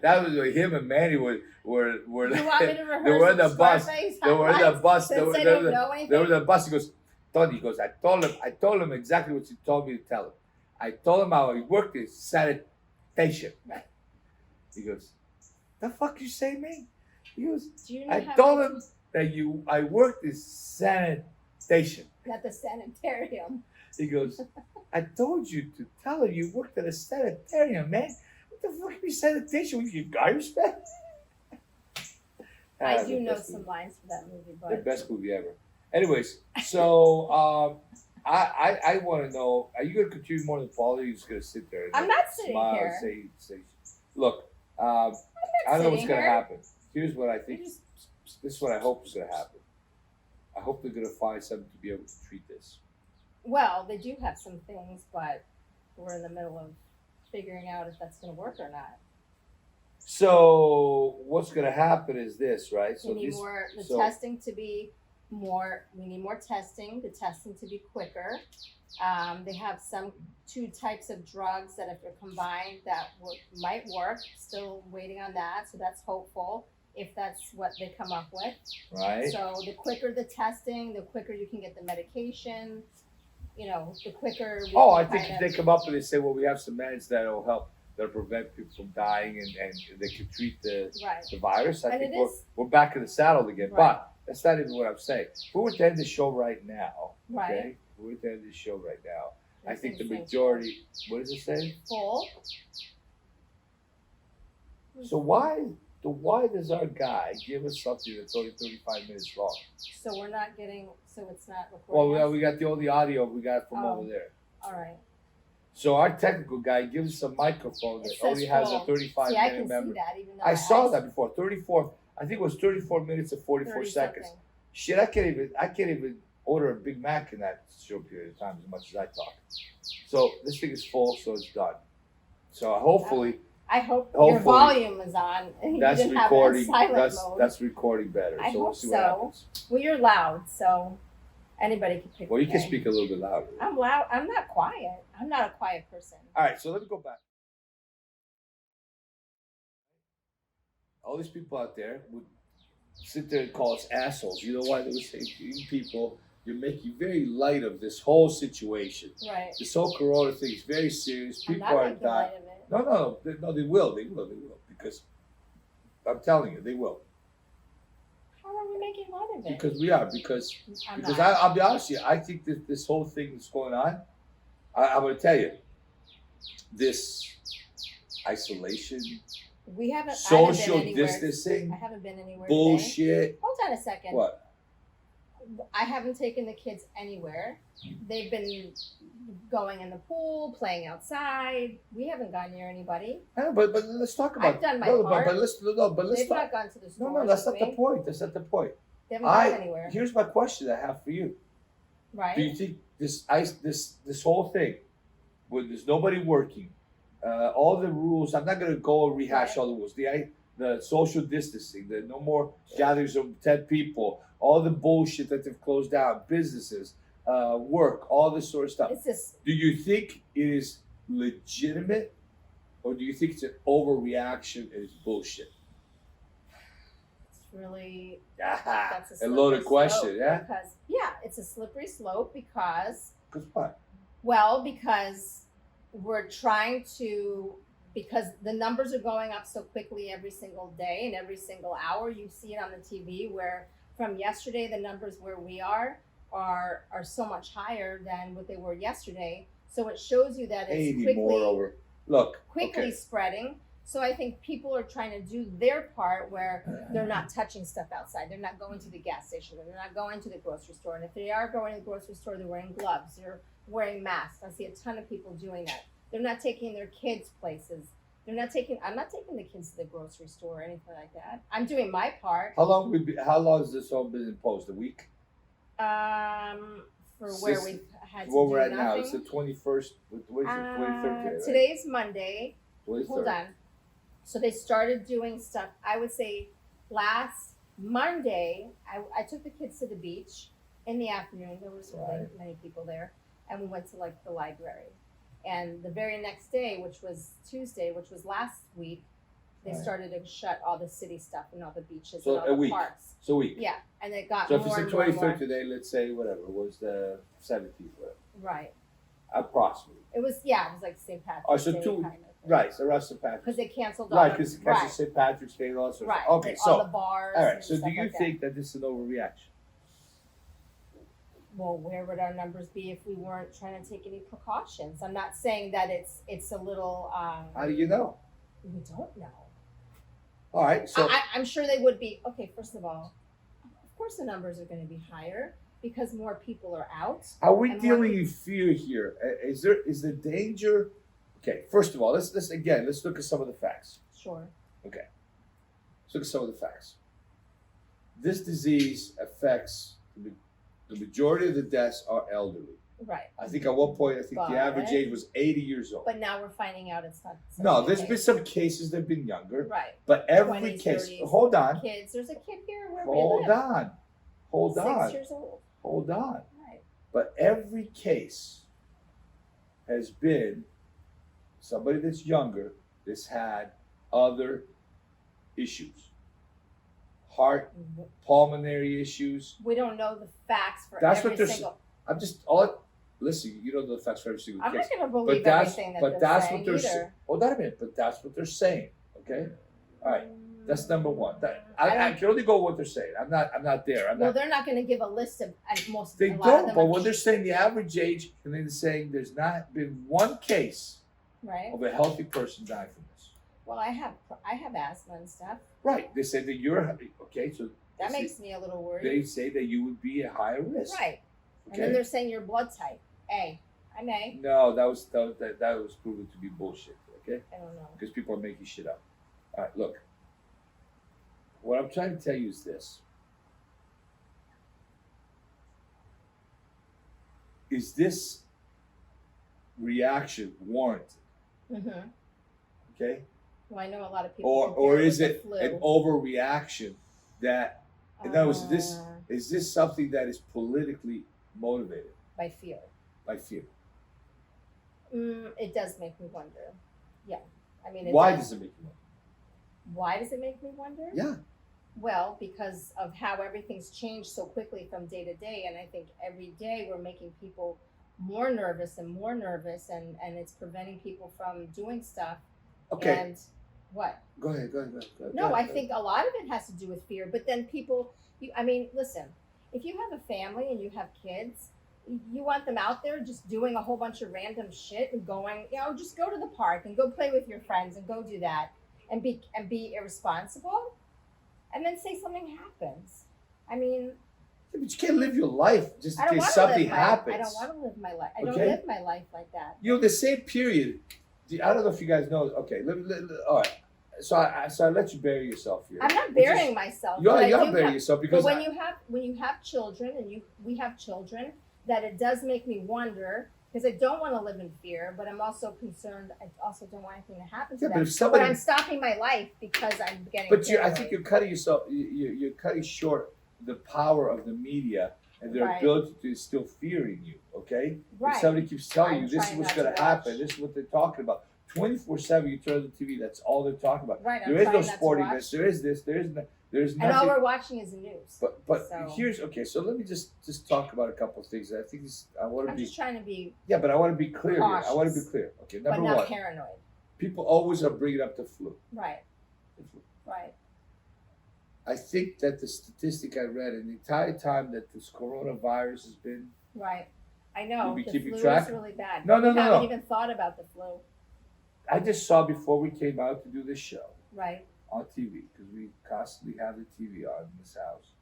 that was when him and Manny were You want me to rehearse they were in the bus. Scarface They were in the highlights bus. They since were, I they don't were, know they anything? were in the bus. He goes, Tony, he goes, I told him exactly what you told me to tell him. I told him how he worked his sanitation. Right. He goes, the fuck you say, man? He goes, Do you know I how told many- him that I worked his sanitation. Not the sanitarium. He goes, I told you to tell him you worked at a sanitarium, man. What the fuck is sanitation? What you Irish man? I do the know best some movie. lines for that movie, The but best movie ever. Anyways, so I want to know: are you going to contribute more than Pauly? Or are you just going to sit there and I'm not sitting smile here. and say, look, I don't know what's sitting going to here. happen. Here's what I You think. just- This is what I hope is going to happen. I hope they're going to find something to be able to treat this. well, they do have some things, but we're in the middle of figuring out if that's going to work or not. So what's going to happen is this, right? So We need this, more the so- testing to be more. We need more testing. The testing to be quicker. They have two types of drugs that if they're combined that might work. Still waiting on that, so that's hopeful if that's what they come up with. right? So the quicker the testing, the quicker you can get the medication. You know, the quicker. We Oh, can I think kind if of- they come up and they say, well, we have some meds that'll help, that'll prevent people from dying and they can treat the right. virus, I And think it we're, is- we're back in the saddle again. Right. But that's not even what I'm saying. If we were to end the show right now, Right. okay? If we were to end the show right now, I think the Everything's majority, what does it say? full. So why does our guy give us something that's only 35 minutes long? So we're not getting. So it's not recording. Well, us? we got the audio we got from Oh. over there. All right. So our technical guy gives us a microphone It that says only has a full. 35 See, I minute can memory. see that even though I my saw eyes- that before. 34. I think it was 34 minutes and 44 30 seconds. something. Shit, I can't even order a Big Mac in that short period of time as much as I talk. So this thing is full, so it's done. So hopefully I hope your Hopefully. volume is on. And that's you didn't recording. Have it in silent mode. That's recording better. I so we'll hope see so. what happens. Well, you're loud, so anybody can pick. Well, you up can there. speak a little bit louder. I'm loud. I'm not quiet. I'm not a quiet person. All right, so let me go back. All these people out there would sit there and call us assholes. You know why? They would say, you people, you're making very light of this whole situation. Right. This whole corona thing is very serious. I'm People not are making dying. light of it. No, they will. Because I'm telling you, they will. How are we making light of it? Because we are. Because I'm because not. I'll be honest with you, I think that this whole thing that's going on, I'm going to tell you, this isolation, We haven't. social I haven't been anywhere. distancing, I haven't been anywhere. bullshit. Today. Hold on a second. What? I haven't taken the kids anywhere. They've been going in the pool, playing outside. We haven't gone near anybody. But let's talk about. I've done my no, part. But let's They've talk. not gone to the store. No, that's not the point. That's not the point. They haven't gone anywhere. Here's my question I have for you. Right. Do you think this whole thing, when there's nobody working, all the rules? I'm not going to go and rehash all the rules. The social distancing, the no more gatherings of 10 people, all the bullshit that they've closed down, businesses, work, all this sort of stuff. Do you think it is legitimate, or do you think it's an overreaction and it's bullshit? Really, that's a loaded question, yeah? Because, it's a slippery slope because what? Well, because we're trying to, because the numbers are going up so quickly every single day and every single hour. You see it on the TV where from yesterday, the numbers where we are so much higher than what they were yesterday. So it shows you that it's quickly spreading. So I think people are trying to do their part where they're not touching stuff outside. They're not going to the gas station. They're not going to the grocery store. And if they are going to the grocery store, they're wearing gloves. They're wearing masks. I see a ton of people doing that. They're not taking their kids places. I'm not taking the kids to the grocery store or anything like that. I'm doing my part. How long has this all been imposed? A week? For where we've had to where do we're at nothing. now. It's the 21st. What is it? 23rd today, right? Today's Monday. 23rd. Hold on. So they started doing stuff. I would say last Monday, I took the kids to the beach in the afternoon. There was really many people there, and we went to the library. And the very next day, which was Tuesday, which was last week, they started to shut all the city stuff and all the beaches and all the parks. So a week. Yeah, and it got so more if it's the 23rd today, let's say whatever it was the 17th, whatever. Right. Approximately. It was like St. Patrick's Oh, so Day two. kind of. Right, so around St. Patrick's. Because they canceled all. Right, because St. Patrick's Day and all sorts. Right. Okay, so all the bars. all right. And So stuff do you like think that this is an overreaction? Well, where would our numbers be if we weren't trying to take any precautions? I'm not saying that it's a little. How do you know? We don't know. All right, so I'm sure they would be. Okay, first of all, of course the numbers are going to be higher because more people are out. Are we dealing in fear here? Is the danger? Okay, first of all, let's look at some of the facts. Sure. Okay, let's look at some of the facts. This disease affects the majority of the deaths are elderly. Right. I think at one point, the average age was 80 years old. But now we're finding out it's not. No, there's been some cases that have been younger. Right. But every 20s, case, 30s, hold on. Kids, there's a kid here where Hold we live. on. Hold on. 6 years old. Hold on. Right. But every case has been somebody that's younger that's had other issues. Heart, pulmonary issues. We don't know the facts for That's every what they're. single. I'm just listen. You don't know the facts for every single I'm case. not going to believe everything that but they're that's saying what they're saying. either. Hold on a minute. But that's what they're saying. Okay. All right. That's number one. I I can only go with what they're saying. I'm not there. Well, they're not going to give a list of most. They a lot of don't. them But are- when they're saying the average age, and they're saying there's not been one case Right. of a healthy person dying from this. Well, I have asthma and stuff. Right. They say that you're okay. So That makes me a little worried. they say that you would be at higher risk. Right. Okay. And then they're saying your blood type A. I'm A. No, that was proven to be bullshit. Okay. I don't know. Because people are making shit up. All right, look. What I'm trying to tell you is this. Is this reaction warranted? Mm-hmm. Okay? Well, I know a lot of people. Or is compare it with the an flu. overreaction that in other words, is this something that is politically motivated By fear. by fear? It does make me wonder. Yeah. I mean, Why does it make you wonder? Why does it make me wonder? Yeah. Well, because of how everything's changed so quickly from day to day. And I think every day we're making people more nervous, and and it's preventing people from doing stuff. Okay. And what? Go ahead. No, I think a lot of it has to do with fear. But then people, listen, if you have a family and you have kids, you want them out there just doing a whole bunch of random shit and going, just go to the park and go play with your friends and go do that and be irresponsible, and then say something happens. I mean, yeah, but you can't live your life just in I don't case want to something live happens. I don't want to live my life. I don't Okay? live my life like that. The same period. I don't know if you guys know. Okay, all right. So I let you bury yourself here. I'm not burying myself. You are but I do burying have- yourself But because when you have children and we have children, that it does make me wonder, because I don't want to live in fear, but I'm also concerned. I also don't want anything to happen to Yeah, but them. if somebody- But I'm stopping my life because I'm getting. But I paranoid. think you're cutting yourself. You're cutting short the power of the media and their Right. ability to instill fear in you. Okay. Right. If somebody keeps telling I'm you this is trying what's not going to to happen, watch. this is what they're talking about. 24/7, you turn on the TV. That's all they're talking about. Right, I'm There is no trying not to sportiness. watch. There is this. There is no. There's And all nothing. we're watching is the news. But So- here's okay. So let me just talk about a couple of things. I think I want to I'm be just trying to be, but I want to be clear here. I want to be cautious. clear. Okay, but number not one, paranoid. people always are bringing up the flu. Right. The flu. Right. I think that the statistic I read in the entire time that this coronavirus has been, Right. I know. You be The keeping flu track? is really bad. No, no, We no, haven't no. even thought about the flu. I just saw before we came out to do this show Right. on TV because we constantly have the TV on in this house.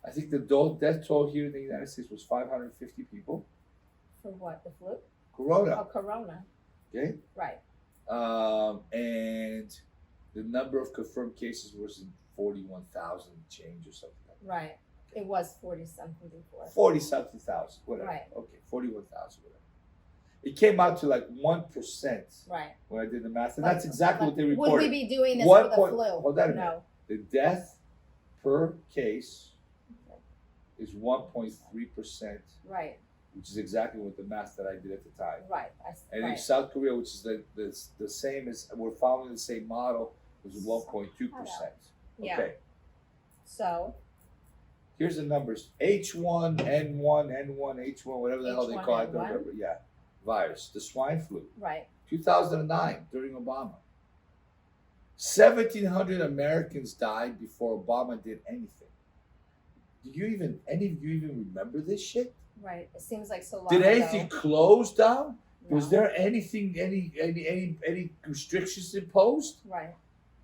I think the death toll here in the United States was 550 people. For what? The flu? Corona. Oh, corona. Okay. Right. And the number of confirmed cases was 41,000 change or something like that. Right. It was 40 something before. 40 something thousand, whatever. Right. Okay, 41,000, whatever. It came out to like 1% Right. when I did the math, and Like- that's exactly what they Would reported. we be doing this One for the point- flu? hold on a minute. No. The death per case is 1.3%, Right. which is exactly what the math that I did at the time. Right. And in right. South Korea, which is the same as we're following the same model, was 1.2%. Yeah. Okay. So. Here's the numbers: H1N1, H1, whatever the hell they call it. I don't H1N1? remember. Yeah, virus, the swine flu. Right. 2009 during Obama. 1,700 Americans died before Obama did anything. Do you any of you even remember this shit? Right. It seems like so long Did ago. anything close down? No. Was there anything, any restrictions imposed? Right.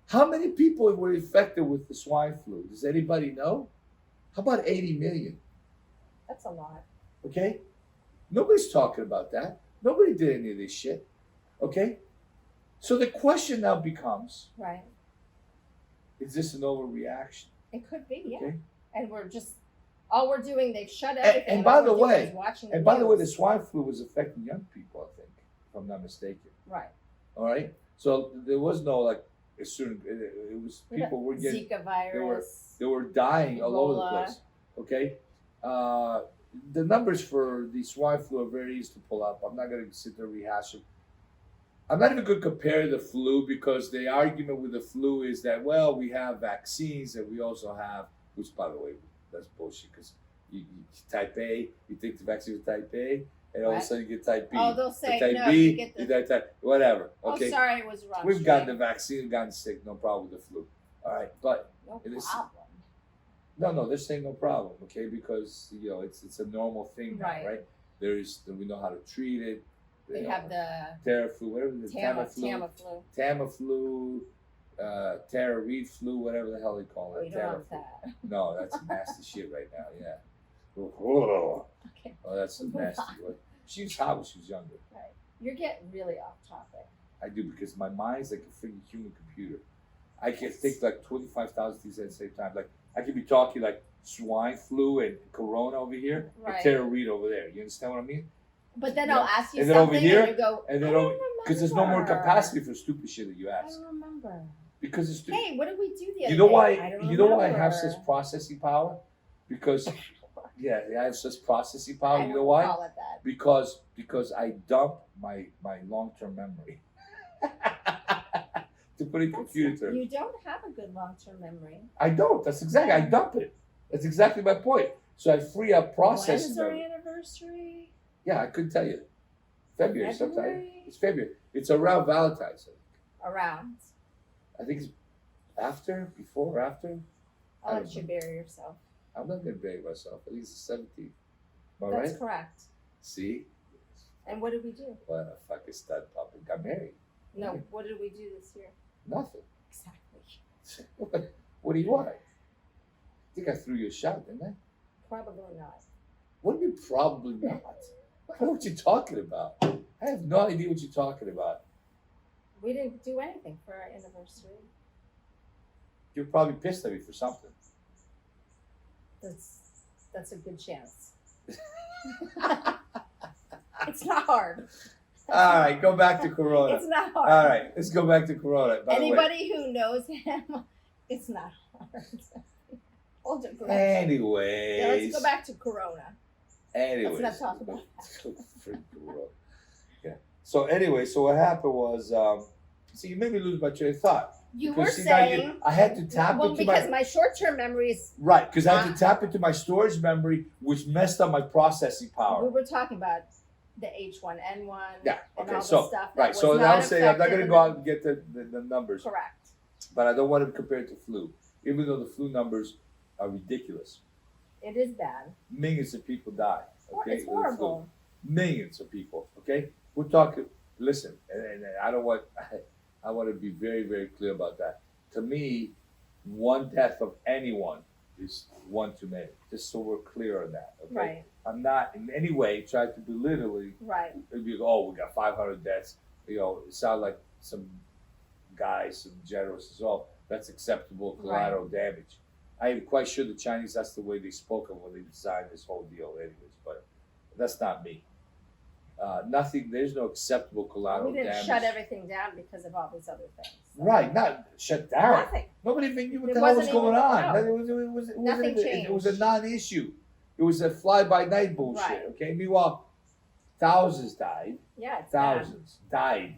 How many people were infected with the swine flu? Does anybody know? How about 80 million? That's a lot. Okay? Nobody's talking about that. Nobody did any of this shit. Okay? So the question now becomes, Right. is this an overreaction? It could be. Yeah. Okay? And we're just all we're doing. They've shut everything. and all by we're the doing way- is watching And by the way, the news. swine flu was affecting young people, I think, if I'm not mistaken. Right. All right? So there was no, like, as soon, it was, people were getting, Zika virus. they were dying all over the Ebola. place. Okay? The numbers for the swine flu are very easy to pull up. I'm not going to sit there and rehash them. I'm not even going to compare the flu because the argument with the flu is that, well, we have vaccines and we also have, which, by the way, that's bullshit because you type A, you think the vaccine is type A, and all of a What? sudden you get type B. Oh, they'll say type no. B, You get the. you type, whatever. Oh, Okay? sorry, it was wrong. We've gotten the strain. vaccine, gotten sick, no problem with the flu. All right, but No it is- problem. no, they're saying no problem, okay? Because it's a normal thing now, Right. right? We know how to treat it. They have the Teraflu, whatever the Tamiflu. Tamiflu, Tara Reid flu, whatever the hell they call Oh, it. you don't want Tamiflu. that. No, that's nasty shit right now. Yeah. Oh, Okay. that's a nasty one. She was hot when she was younger. Right. You're getting really off topic. I do because my mind's like a freaking human computer. I can think like 25,000 things at the same time. Like I could be talking like swine flu and corona over here, Right. and Tara Reid over there. You understand what I mean? But then Yeah. I'll ask you And then over something here, and you go, and then I don't over- Because there's no more remember. capacity for stupid shit that you I ask. don't remember. Because it's stupid. Hey, what did we do the other You know day? why? I don't You know why I have remember. such processing power? Because I have such processing power. I You know wouldn't why? call it that. Because I dump my long-term memory. To put it in computer terms. You don't have a good long-term memory. I don't. That's exactly. I dump it. That's exactly my point. So I free up processing When's our memory. anniversary? Yeah, I couldn't tell you. February sometime. February? It's February. It's around Valentine's Day. Around. I think it's after, before, after. I'll I let don't you know. bury yourself. I'm not gonna bury myself. I think it's the 17th. Am I That's right? correct. See? And what did we do? What a fucking stud puppet. Got married. No, what did we do this year? Nothing. Exactly. What do you want? I think I threw you a shot, didn't I? Probably not. What do you mean probably not? I don't know what you're talking about. I have no idea what you're talking about. We didn't do anything for our anniversary. You're probably pissed at me for something. That's a good chance. It's not hard. All right, go back to Corona. It's not hard. All right, let's go back to Corona. By Anybody who knows him, it's not hard. Hold your the way, breath. anyways. Yeah, let's go back to Corona. Anyways. Let's not talk about Freaking Corona. Yeah. So anyway, so what happened was, see, you made me lose my train of thought. You Because, were see, now saying, I had to tap well, into because my short-term memory is, right, because I had to tap into my storage memory, which messed up my processing we power. were talking about the H1N1 Yeah. and Okay. all So the stuff. right. That So was now I'm not saying I'm not going to affected go out and get the numbers, Correct. but I don't want to compare it to flu, even though the flu numbers are ridiculous. It is bad. Millions of people die. Okay. It's with the flu. horrible. Millions of people. Okay. We're talking. Listen, and I don't want. I want to be very, very clear about that. To me, one death of anyone is one too many. Just so we're clear on that. Okay. Right. I'm not in any way trying to belittle it. Right. It'd be, oh, we got 500 deaths. You know, it sounds like some guys, some generals says, oh, that's acceptable collateral damage. I am quite sure the Chinese, that's the way they spoke of when they designed this whole deal anyways, but that's not me. Nothing, there's no acceptable collateral We didn't damage. shut everything down because of all these other things. So. Right, not shut down. Nothing. Nobody even knew what It the hell was wasn't going even- on. no. Nothing It was a changed. non-issue. It was a fly-by-night bullshit, Right. okay? Meanwhile, thousands died. Yeah, it's bad. Thousands died,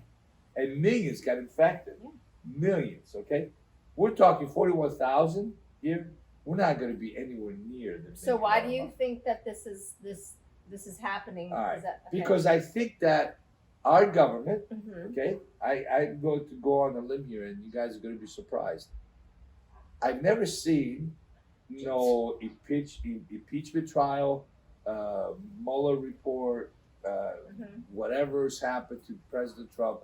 and millions got infected. Yeah. Millions, okay? We're talking 41,000 here. We're not going to be anywhere near the. So why do you think that this is happening? All right. Is that, okay. Because I think that our government, Mhm. okay, I'm going to go on a limb here, and you guys are going to be surprised. I've never seen no impeachment trial, Mueller report, whatever's happened to President Trump,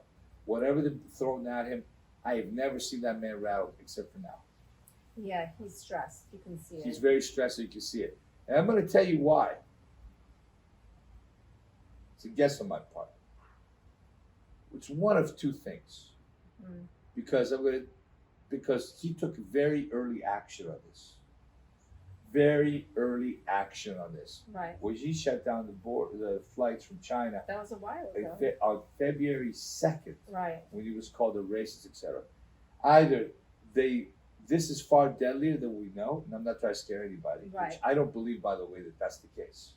whatever they've thrown at him. I have never seen that man rattled except for now. Yeah, he's stressed. You can see it. He's very stressed, so you can see it. And I'm going to tell you why. It's a guess on my part. It's one of two things. Mm. Because he took very early action on this. Very early action on this. Right. When he shut down the flights from China That was a while ago. on February 2nd, Right. when he was called a racist, etc. Either this is far deadlier than we know, and I'm not trying to scare anybody. Right. Which I don't believe, by the way, that that's the case.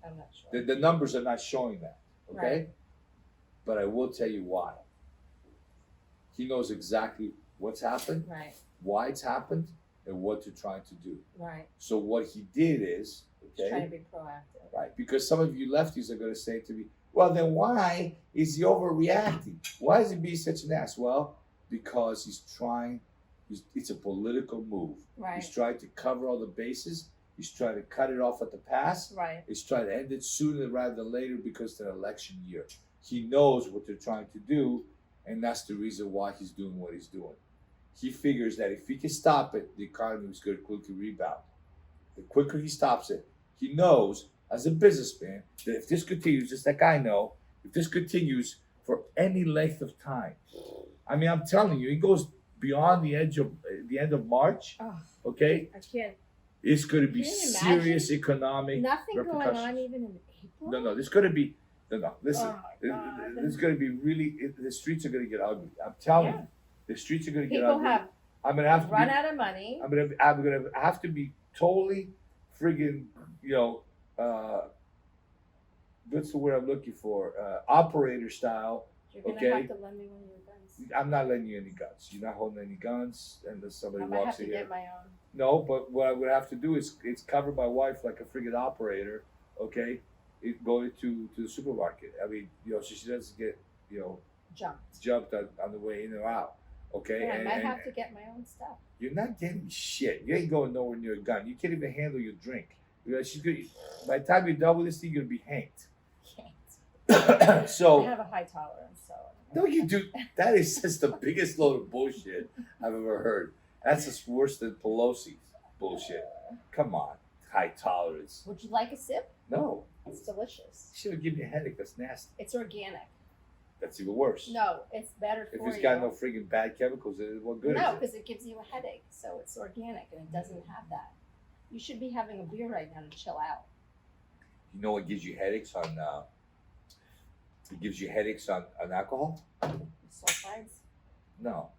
I'm not sure. The numbers are not showing that, okay? Right. But I will tell you why. He knows exactly what's happened, Right. why it's happened, and what they're trying to do. Right. So what he did is, He's trying okay, to be proactive. right? Because some of you lefties are going to say to me, well, then why is he overreacting? Why is he being such an ass? Well, because it's a political move. Right. He's trying to cover all the bases. He's trying to cut it off at the pass. Right. He's trying to end it sooner rather than later because it's an election year. He knows what they're trying to do, and that's the reason why he's doing what he's doing. He figures that if he can stop it, the economy is going to quickly rebound. The quicker he stops it, he knows as a businessman that if this continues, just like I know, if this continues for any length of time, I mean, I'm telling you, it goes beyond the end of March. Oh, Okay, I can't. it's going to be Can you serious imagine? economic Nothing going repercussions. on even in April. No, there's going to be no. Listen, Oh my God. there's going to be really. The streets are going to get ugly. I'm telling Yeah. you, the streets are going to get People ugly. have I'm going to have to run be, out of money. I'm gonna have to be totally friggin', what's the word I'm looking for? Operator style. You're gonna okay. have to lend me one of your guns. I'm not lending you any guns. You're not holding any guns unless somebody I might have walks to in here. get my own. No, but what I would have to do is cover my wife like a friggin' operator, okay? Going to the supermarket. I mean, so she doesn't get, jumped on the way in or out, okay? Yeah, I might have to get my own stuff. You're not getting shit. You ain't going nowhere near a gun. You can't even handle your drink. You know, she's gonna. By the time you're done with this thing, you're gonna be hanged. I So have a high tolerance, so. no, you do. That is just the biggest load of bullshit I've ever heard. That's just worse than Pelosi's bullshit. Come on, high tolerance. Would you like a sip? No, It's delicious. she would give me a headache. That's nasty. It's organic. That's even worse. No, it's better If for it's you. got no freaking bad chemicals in it, what good No, is it? because it gives you a headache, so it's organic and it doesn't have that. You should be having a beer right now to chill out. You know what gives you headaches on? It gives you headaches on alcohol. Sulfides. No.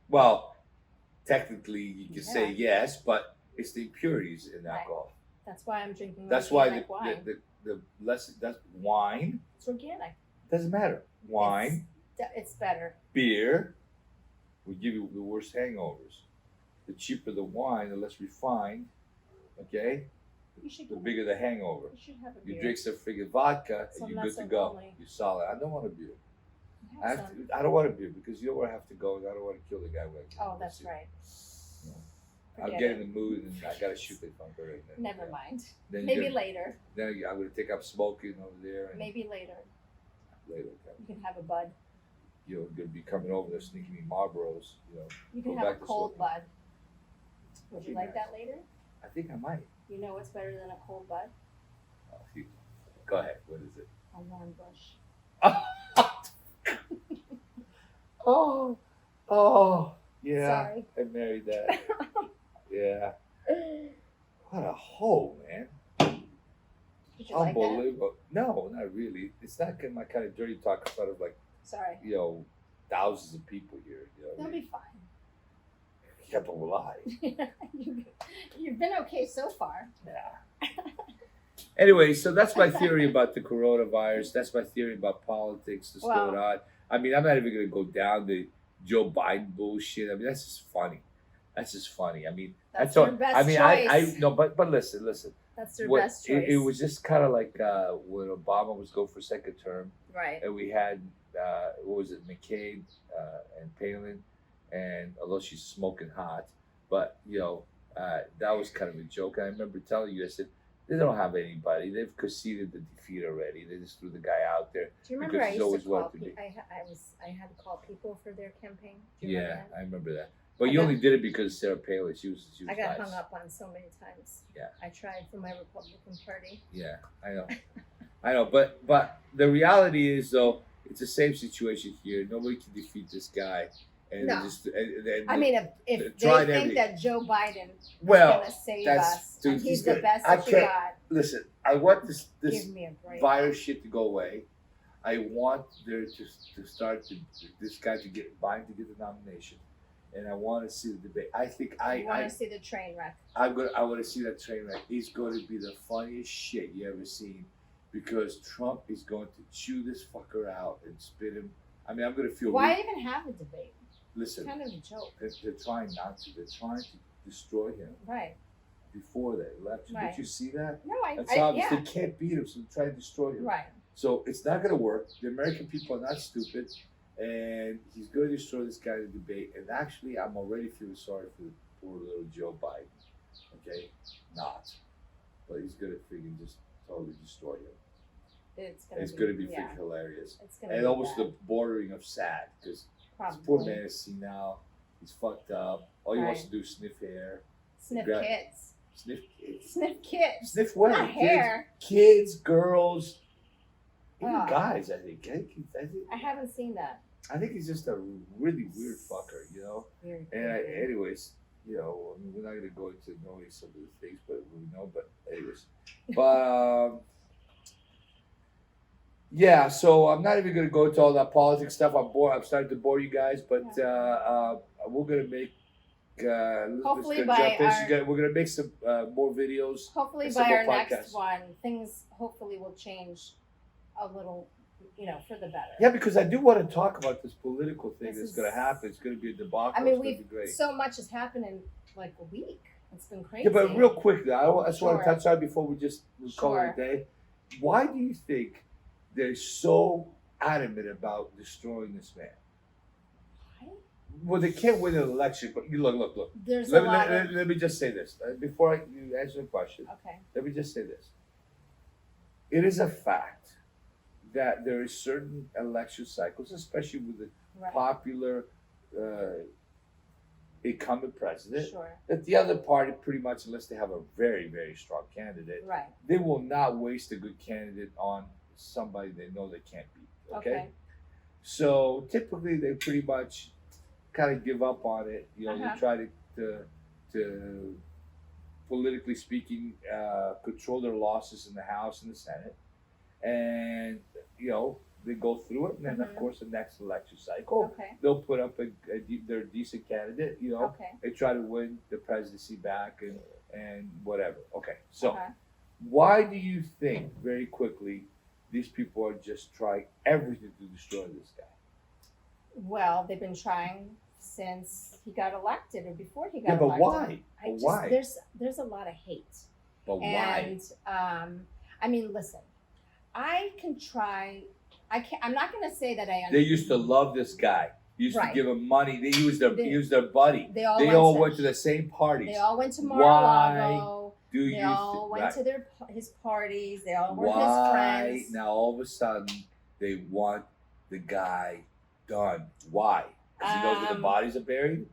Well, technically you can say Yeah. yes, but it's the impurities in Right. alcohol. That's why I'm drinking That's why organic wine. the less that's wine It's organic. doesn't matter. Wine, It's better. beer will give you the worst hangovers. The cheaper the wine, the less refined. Okay, You should. the bigger the hangover. You should have a You beer. drink some friggin' vodka Some and you're good to muscle go. only. You're solid. I don't want a beer. Have some. I don't want a beer because you know where I have to go. I don't want to kill the guy. Oh, that's right. I'll Forget get it. in the mood and I gotta shoot the fucker right then. Never mind. Then Maybe you're gonna- later. Then I'm gonna take up smoking over there and Maybe later. later. You can have a bud. You're gonna be coming over there sneaking me Marlboros. You know, You can Go have a back to cold smoking. bud. Would you Be like nice. that later? I think I might. You know what's better than a cold bud? Oh, go ahead. What is it? A warm bush. Oh, yeah. Sorry. I married that. Yeah. What a hoe, man. Did you like that? Unbelievable. No, not really. It's not my kind of dirty talk in front of like, Sorry. you know, thousands of people here. You know, They'll be fine. yeah, but will I? You've been okay so far. Yeah. Anyway, so that's my theory about the coronavirus. That's my theory about politics that's Well- going on. I mean, I'm not even going to go down the Joe Biden bullshit. I mean, that's just funny. That's just funny. I mean, That's all. your best I mean, choice. I no, but listen. That's their What, best choice. it was just kind of like when Obama was going for second term, right. and we had what was it, McCain and Palin, and although she's smoking hot, but you know that was kind of a joke. And I remember telling you, I said they don't have anybody. They've conceded the defeat already. They just threw the guy out there. Do you remember because I he's used always to call wanted to be. people? I had to call people for their campaign. Do you Yeah, remember that? I remember that. But I you got- only did it because Sarah Palin. She was I got nice. hung up on so many times. Yeah. I tried for my Republican Party. Yeah, I know. I know, but the reality is though, it's the same situation here. Nobody can defeat this guy, and No. just and I mean, if they tried think everything. that Joe Biden is well, going to save that's- us, dude, and he's he's the gonna- best I that you can't- got, listen. I want this give me a break. virus shit to go away. I want there to start this guy to get Biden to get the nomination, and I want to see the debate. I think You want to see the train wreck. I want to see that train wreck. It's going to be the funniest shit you ever seen, because Trump is going to chew this fucker out and spit him. I mean, I'm going to feel. Why even have a debate? Listen, It's kind of a joke. they're trying not to. They're trying to destroy him Right. before the election. Right. Did you see that? No, That's obvious. yeah. They can't beat him, so they try to destroy him. Right. So it's not going to work. The American people are not stupid, and he's going to destroy this guy in the debate. And actually, I'm already feeling sorry for the poor little Joe Biden. Okay, not, but he's going to freaking just totally destroy him. It's Going to be yeah. freaking hilarious, It's gonna and be almost bad. the bordering of sad, because this Probably. poor man is senile. He's fucked up. All he wants Right. to do is sniff hair, Sniff Gra- kids. sniff kids, Sniff kids. sniff what? Not hair. Kids, girls, even Ah. guys. I think. I haven't seen that. I think he's just a really weird fucker, you know. Very And creepy. anyways, you know, I mean, we're not gonna go into knowing some of the things, but we know. But anyways, but yeah. So I'm not even gonna go into all that politics stuff. I'm starting to bore you guys, but we're gonna make. Hopefully let's by jump in. our- We're gonna make some more videos. Hopefully and by some our more next podcasts. one, things hopefully will change a little, for the better. Yeah, because I do want to talk about this political thing This that's is- gonna happen. It's gonna be a debacle. I mean, it's gonna be great. so much has happened in like a week. It's been crazy. Yeah, but real quick, though, I just want to Sure. touch on before we call it a day. Why do you think they're so adamant about destroying this man? Why? Well, they can't win an election, but you look. There's Let a me, lot let, of. let me just say this before you answer the question. Okay. Let me just say this. It is a fact that there is certain election cycles, especially with the Right. popular incumbent president, Sure. that the other party pretty much, unless they have a very, very strong candidate, Right. they will not waste a good candidate on somebody they know they can't beat. Okay? So typically they pretty much kind of give up on it. You know, Uh-huh. they try to politically speaking, control their losses in the House and the Senate, and you know they go through it, and then of Mhm. course the next election cycle Okay. they'll put up their decent candidate. You know, Okay. they try to win the presidency back and whatever. Okay, so Uh-huh. why do you think very quickly these people are just trying everything to destroy this guy? Well, they've been trying since he got elected or before he got Yeah, but elected. why? I just, Why? There's a lot of hate. But why? And I mean, listen, I can try. I'm not going to say that I. They used to love this guy. Used Right. to give him money. They used their They- he was their buddy. They all They went all to, went to the same parties. They all went to Why Mar-a-Lago. do They you all think went right. to his parties. They all were his Why friends. now all of a sudden they want the guy done? Why? Because he knows where the bodies are buried?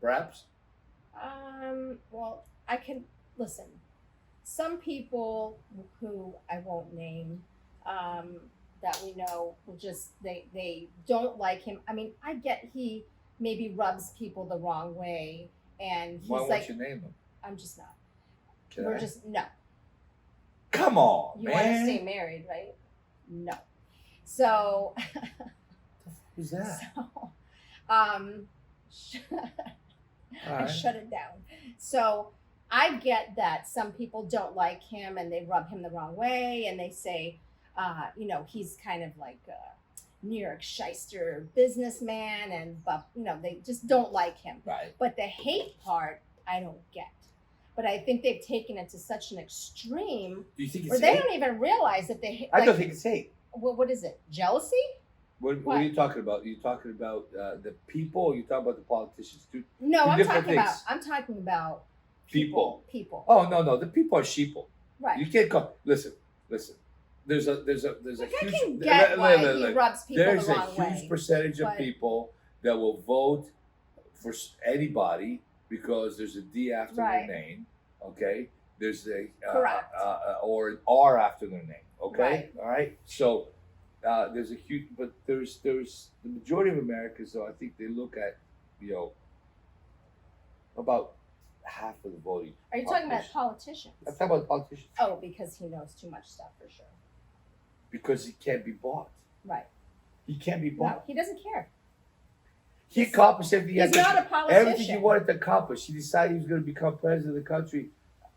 Perhaps? Well, I can listen. Some people who I won't name, that we know will just they don't like him. I mean, I get he maybe rubs people the wrong way, and he's Why like, won't you name him? I'm just not. Can We're I? just no. Come on, You man. want to stay married, right? No. So, Who's that? so All I right. shut it down. So I get that some people don't like him and they rub him the wrong way and they say, he's kind of like a New York shyster businessman, and but they just don't like him. Right. But the hate part, I don't get. But I think they've taken it to such an extreme Do you think where it's they hate? don't even realize that they. I don't think it's hate. What is it? Jealousy? What are you talking about? Are you talking about the people, or you talking about the politicians too? No, Two I'm different talking about. things. I'm talking about People. People. Oh no, the people are sheeple. Right. You can't call. Listen. There's a Like, I huge. can get why he look. rubs people There's the a wrong huge way. percentage of but- people that will vote for anybody because there's a D after Right. their name. Okay. There's a Correct. or an R after their name. Okay. Right. All right. So there's a huge, but there's the majority of Americans though. I think they look at about half of the voting. Are you talking about population. politicians? I'm talking about politicians Oh, because he knows too much stuff for sure. because he can't be bought. Right. He can't be No, bought. he doesn't care. He accomplished everything. He's not a politician. Everything he wanted to accomplish. He decided he was going to become president of the country,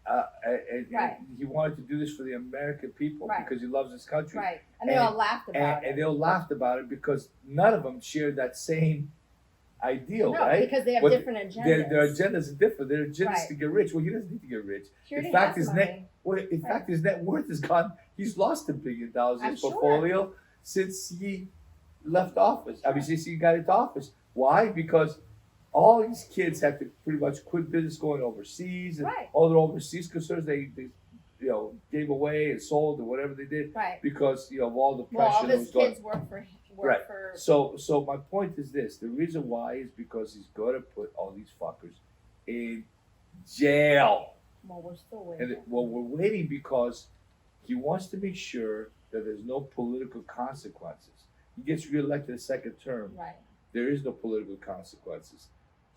and Right. he wanted to do this for the American people Right. because he loves his country. Right. And they all laughed about And it. they all laughed about it because none of them shared that same ideal, No, right? because they have What- different agendas. Their agendas are different. Their agendas Right. to get rich. Well, he doesn't need to get rich. He already in fact, has his money. In fact, his net worth is gone. He's lost $1 billion in I'm his sure. portfolio since he left office. I mean, since he got into office. Why? Because all these kids had to pretty much quit business going overseas, and Right. all their overseas concerns they gave away and sold or whatever they did Right. because of all the pressure Well, all that was his going. kids work for. Right. For So my point is this: the reason why is because he's going to put all these fuckers in jail. well, we're still waiting. And we're waiting because he wants to make sure that there's no political consequences. He gets reelected a second term. Right. There is no political consequences.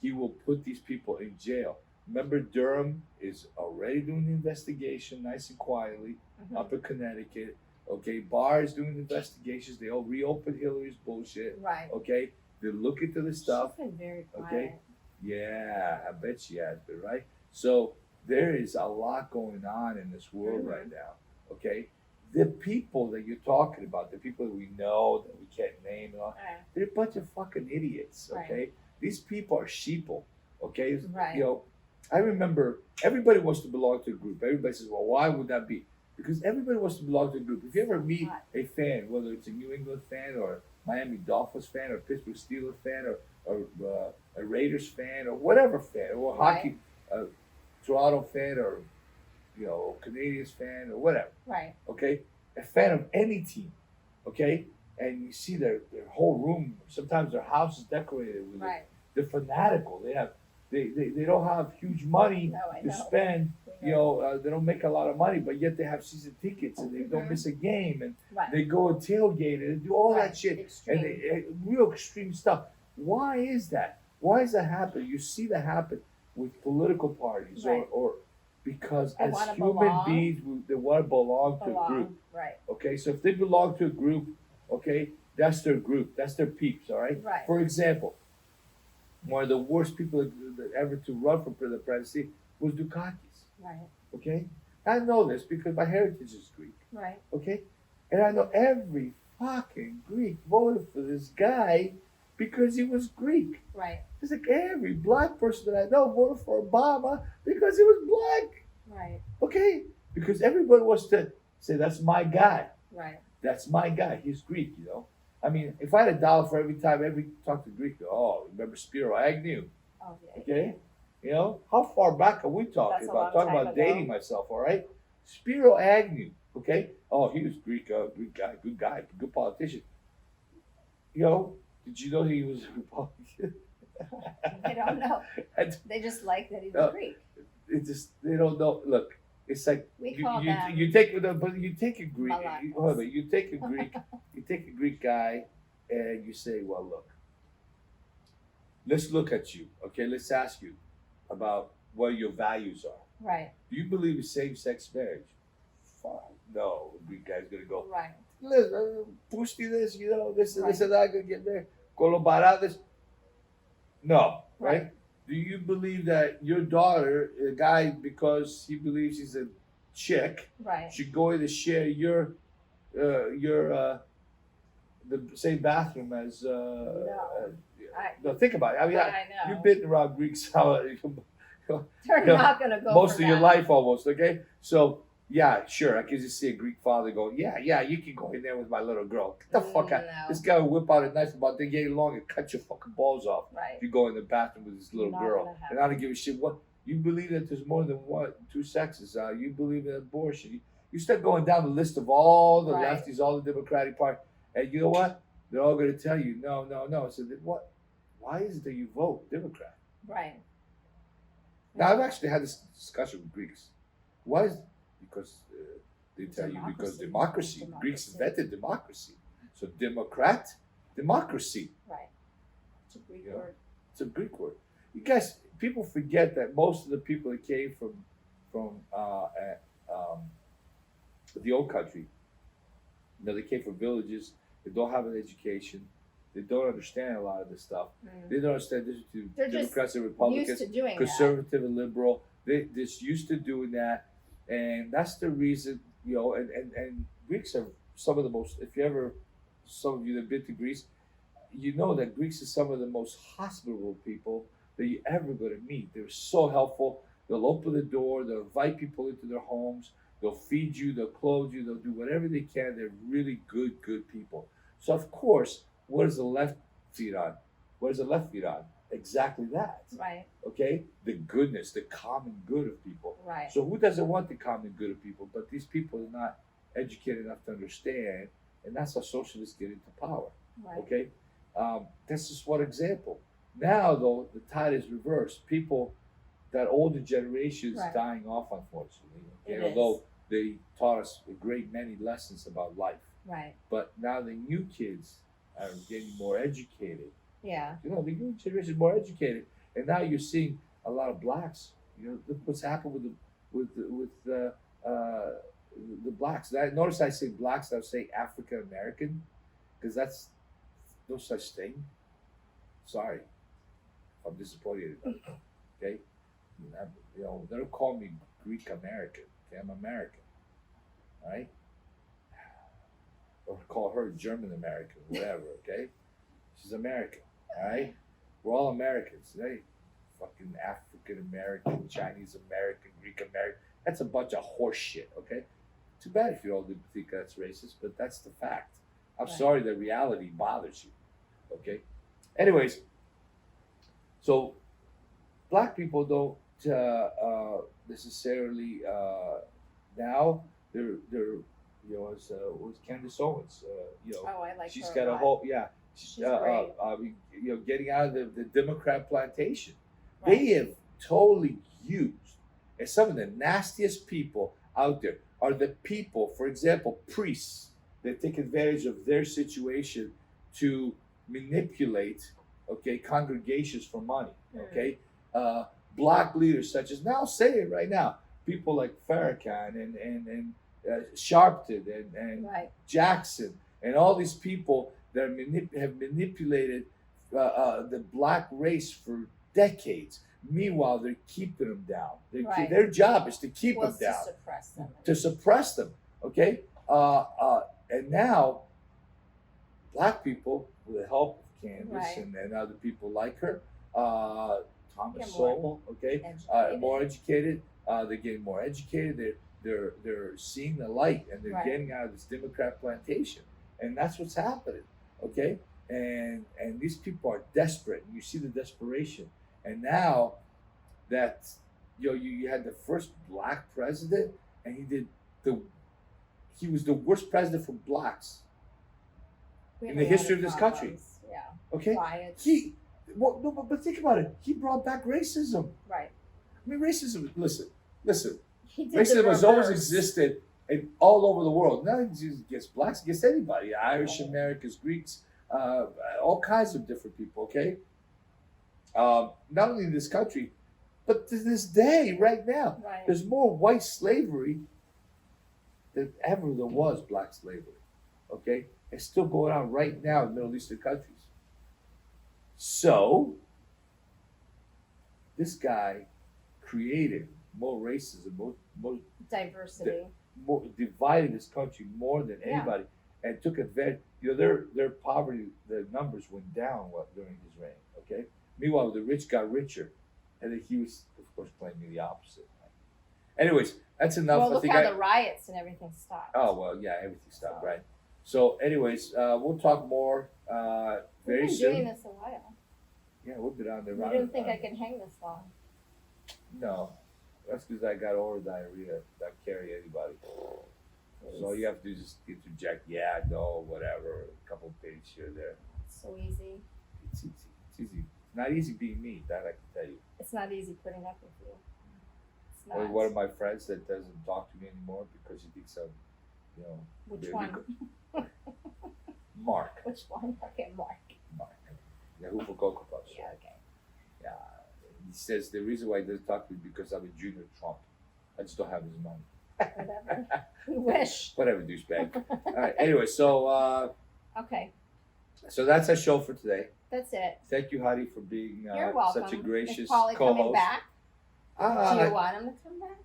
He will put these people in jail. Remember, Durham is already doing the investigation, nice and quietly, Mhm. up in Connecticut. Okay, Barr is doing investigations. They all reopened Hillary's bullshit. Right. Okay, they look into the stuff. She's been very quiet. Okay. Yeah, I bet she has been, right? So there is a lot going on in this world Mhm. right now. Okay, the people that you're talking about, the people that we know that we can't name, and all, Right. they're a bunch of fucking idiots. Okay, these people are sheeple. Okay, Right. I remember everybody wants to belong to a group. Everybody says, "Well, why would that be?" Because everybody wants to belong to a group. If you ever meet Right. a fan, whether it's a New England fan or Miami Dolphins fan or a Pittsburgh Steelers fan or a Raiders fan or whatever fan or a hockey Toronto fan or Canadians fan or whatever. Right. Okay, a fan of any team. Okay, and you see their whole room. Sometimes their house is decorated with it. They're fanatical. They don't have huge money to spend. They don't make a lot of money, but yet they have season tickets and they don't miss a game, and they go and tailgate and do all that shit. Extreme. And real extreme stuff. Why is that? Why does that happen? You see that happen with political parties or because They as wanna human belong. beings, they want to belong to a group. Right. Okay, so if they belong to a group, okay, that's their group, that's their peeps, all right? Right. For example, one of the worst people that ever to run for the presidency was Dukakis, Right. okay? I know this because my heritage is Greek, Right. okay? And I know every fucking Greek voted for this guy because he was Greek. Right. It's like every black person that I know voted for Obama because he was black, Right. okay? Because everybody wants to say, that's my guy. Right. That's my guy. He's Greek, I mean, if I had $1 for every time talk to Greek, remember Spiro Agnew? Oh, yeah. Okay? How far back are we talking That's a about? long Talking time about ago. dating myself, all right? Spiro Agnew, okay? Oh, he was Greek guy, good politician. Did you know he was a Republican? They don't know. They just like that he was Greek. They don't know. Look, it's like We call them you take a Greek. mulattoes. Hold on, you take a Greek guy, and you say, well, look, let's look at you. Okay, let's ask you about what your values are. Right. Do you believe in same-sex marriage? Fuck no. The Greek guy's gonna go. Right. Listen, pushti this, this and Right. that. Gonna get there. Colobaradas. No, right? Right. Do you believe that your daughter, a guy, because he believes he's a chick, Right. should go in to share your the same bathroom as? No, think about it. I mean, I know. you've been around Greeks They're not going to go most for of your that. life, almost. Okay, so. Yeah, sure. I can just see a Greek father going, yeah, you can go in there with my little girl. Get the fuck out. No. This guy will whip out a knife about they get long and cut your fucking balls off. Right. If you go in the bathroom with this little Not girl. gonna happen. And I don't give a shit what. You believe that there's more than two sexes. You believe in abortion. You start going down the list of all the Right. lefties, all the Democratic Party. And you know what? They're all going to tell you, no. So then what? Why is it that you vote Democrat? Right. Now, I've actually had this discussion with Greeks. Why is because they tell you because democracy. Greeks invented democracy. So Democrat, democracy. Right. It's a Greek Yeah. word. It's a Greek word. You guys, people forget that most of the people that came from the old country, they came from villages. They don't have an education. They don't understand a lot of this stuff. Mm. They don't understand this to They're Democrats and Used Republicans, to doing conservative and liberal. They're just used to doing that, and that's the reason. And Greeks are some of the most. If you ever, some of you that have been to Greece, you know that Greeks are some of the most hospitable people that you're ever going to meet. They're so helpful. They'll open the door. They'll invite people into their homes. They'll feed you. They'll clothe you. They'll do whatever they can. They're really good people. So of course, what does the left feed on? What does the left feed on? Exactly that. that. Right. Okay? The goodness, the common good of people. Right. So who doesn't want the common good of people? But these people are not educated enough to understand, and that's how socialists get into power. Right. Okay? That's just one example. Now, though, the tide is reversed. People, that older generation is Right. dying off, unfortunately. Okay? It Although is. they taught us a great many lessons about life. Right. But now the new kids are getting more educated. Yeah. The new generation is more educated, and now you're seeing a lot of blacks. Look what's happened with the blacks. Notice I say blacks. I say African American, because that's no such thing. Sorry, I'm disappointed. Okay, they don't call me Greek American. Okay, I'm American. All right, or call her German American, whatever. Okay, she's American. All right, we're all Americans. Hey, fucking African American, Chinese American, Greek American. That's a bunch of horse shit. Okay, too bad if you all think that's racist, but that's the fact. I'm Right. sorry that reality bothers you. Okay. Anyways, so black people don't necessarily now they're was Candace Owens. Oh, I like She's her got a a lot. whole She's great. getting out of the Democrat plantation. Right. They have totally used, and some of the nastiest people out there are the people, for example, priests that take advantage of their situation to manipulate, okay, congregations for money, okay. Black leaders such as, now I'll say it right now, people like Farrakhan and Sharpton and Right. Jackson and all these people that have manipulated the black race for decades. Meanwhile, they're keeping them down. Right. Their job is to keep Well, them it's down, to suppress them. to suppress them. Okay, and now black people, with the help of Candace Right. and other people like her, Thomas Yeah, Sowell, okay, educated. more educated. They're getting more educated. They're seeing the light, and they're Right. getting out of this Democrat plantation, and that's what's happening. Okay, and these people are desperate, and you see the desperation. And now that you had the first black president, and he was the worst president for blacks We in have the a lot history of this country. problems. Yeah. Okay, Riots. but think about it. He brought back racism. Right. I mean, racism. Listen. He did the Racism has always reverse. existed all over the world. Not just against blacks, against anybody. Irish Right. Americans, Greeks, all kinds of different people. Okay. Not only in this country, but to this day, right now, Right. there's more white slavery than ever there was black slavery. Okay, it's still going on right now in Middle Eastern countries. So this guy created more racism, more Diversity. divided this country more than Yeah. anybody, and took advantage. Their poverty, the numbers went down during his reign. Okay. Meanwhile, the rich got richer, and then he was, of course, playing the opposite. Anyways, that's enough. Well, I look think how the riots and everything stopped. Oh well, yeah, everything stopped, So- right? So, anyways, we'll talk more We've very been soon. doing this a while. Yeah, we'll be on the I round. didn't think I could hang this long. No, that's because I got oral diarrhea. Not carry anybody. So all you have to do is just interject, yeah, no, whatever, a couple pages here or there. It's so easy. It's easy. It's easy. It's not easy being me. That I can tell you. It's not easy putting up with you. It's Or not. one of my friends that doesn't talk to me anymore because he thinks I'm, Which maybe one? Mark. Which one? Okay, Mark. Yahoo for Cocoa Puffs. Yeah, okay. Yeah. He says the reason why he doesn't talk to me is because I'm a junior Trump. I just don't have his money. Whatever. We wish. Whatever, douchebag. All right. Anyway, so Okay, that's our show for today. that's it. Thank you, Hadi, for being You're welcome. such a gracious Is Pauly coming co-host. back? Do you Uh, want him to come back?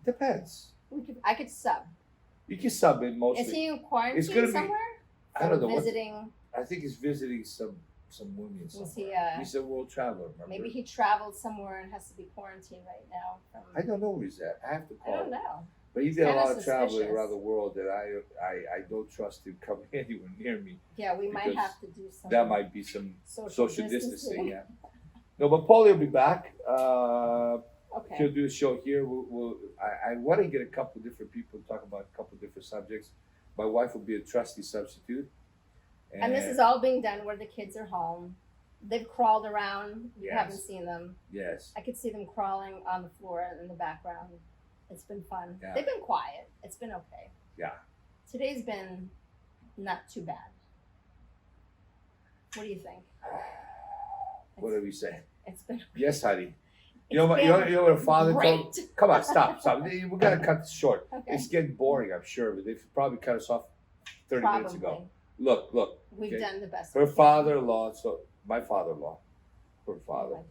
depends. I could sub. You can sub in mostly. Is he in quarantine It's gonna be- somewhere? I don't know Or what. visiting. I think he's visiting some women somewhere. Was he? He's a world traveler. Remember? Maybe he traveled somewhere and has to be quarantined right now. I don't know where he's at. I have to I call don't him. know. But he did a kinda lot of traveling suspicious. around the world that I don't trust him coming anywhere near me. Yeah, we might Because have to do some. That might be some social distancing. distancing. Yeah. No, but Paulie will be back. Okay. He'll do a show here. I want to get a couple different people to talk about a couple different subjects. My wife will be a trusty substitute. And this is all being done where the kids are home. They've crawled around. You Yes. haven't seen them. Yes. I could see them crawling on the floor in the background. It's been fun. Yeah. They've been quiet. It's been okay. Yeah. Today's been not too bad. What do you think? What do we say? It's been Yes, honey. It's You know what? You know what a father told? great. Come on, stop. We gotta cut this short. Okay. It's getting boring, I'm sure, but they've probably cut us off 30 minutes ago. Probably. Look. We've okay. done the best. Her we can. father-in-law, my father-in-law, her Oh father, my God.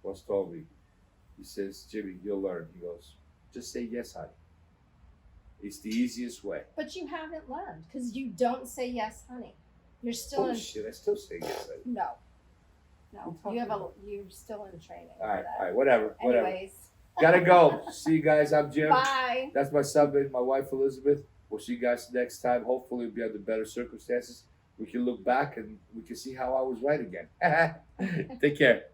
once told me, he says, Jimmy, you'll learn. He goes, just say yes, honey. It's the easiest way. But you haven't learned because you don't say yes, honey. You're still in. Bullshit, I still say yes, honey. No. What No. are you You're still in training. All for right, that. whatever. Anyways. Gotta go. See you guys. I'm Jim. Bye. That's my subject, my wife, Elizabeth. We'll see you guys next time. Hopefully, we'll be under better circumstances. We can look back and we can see how I was right again. Take care.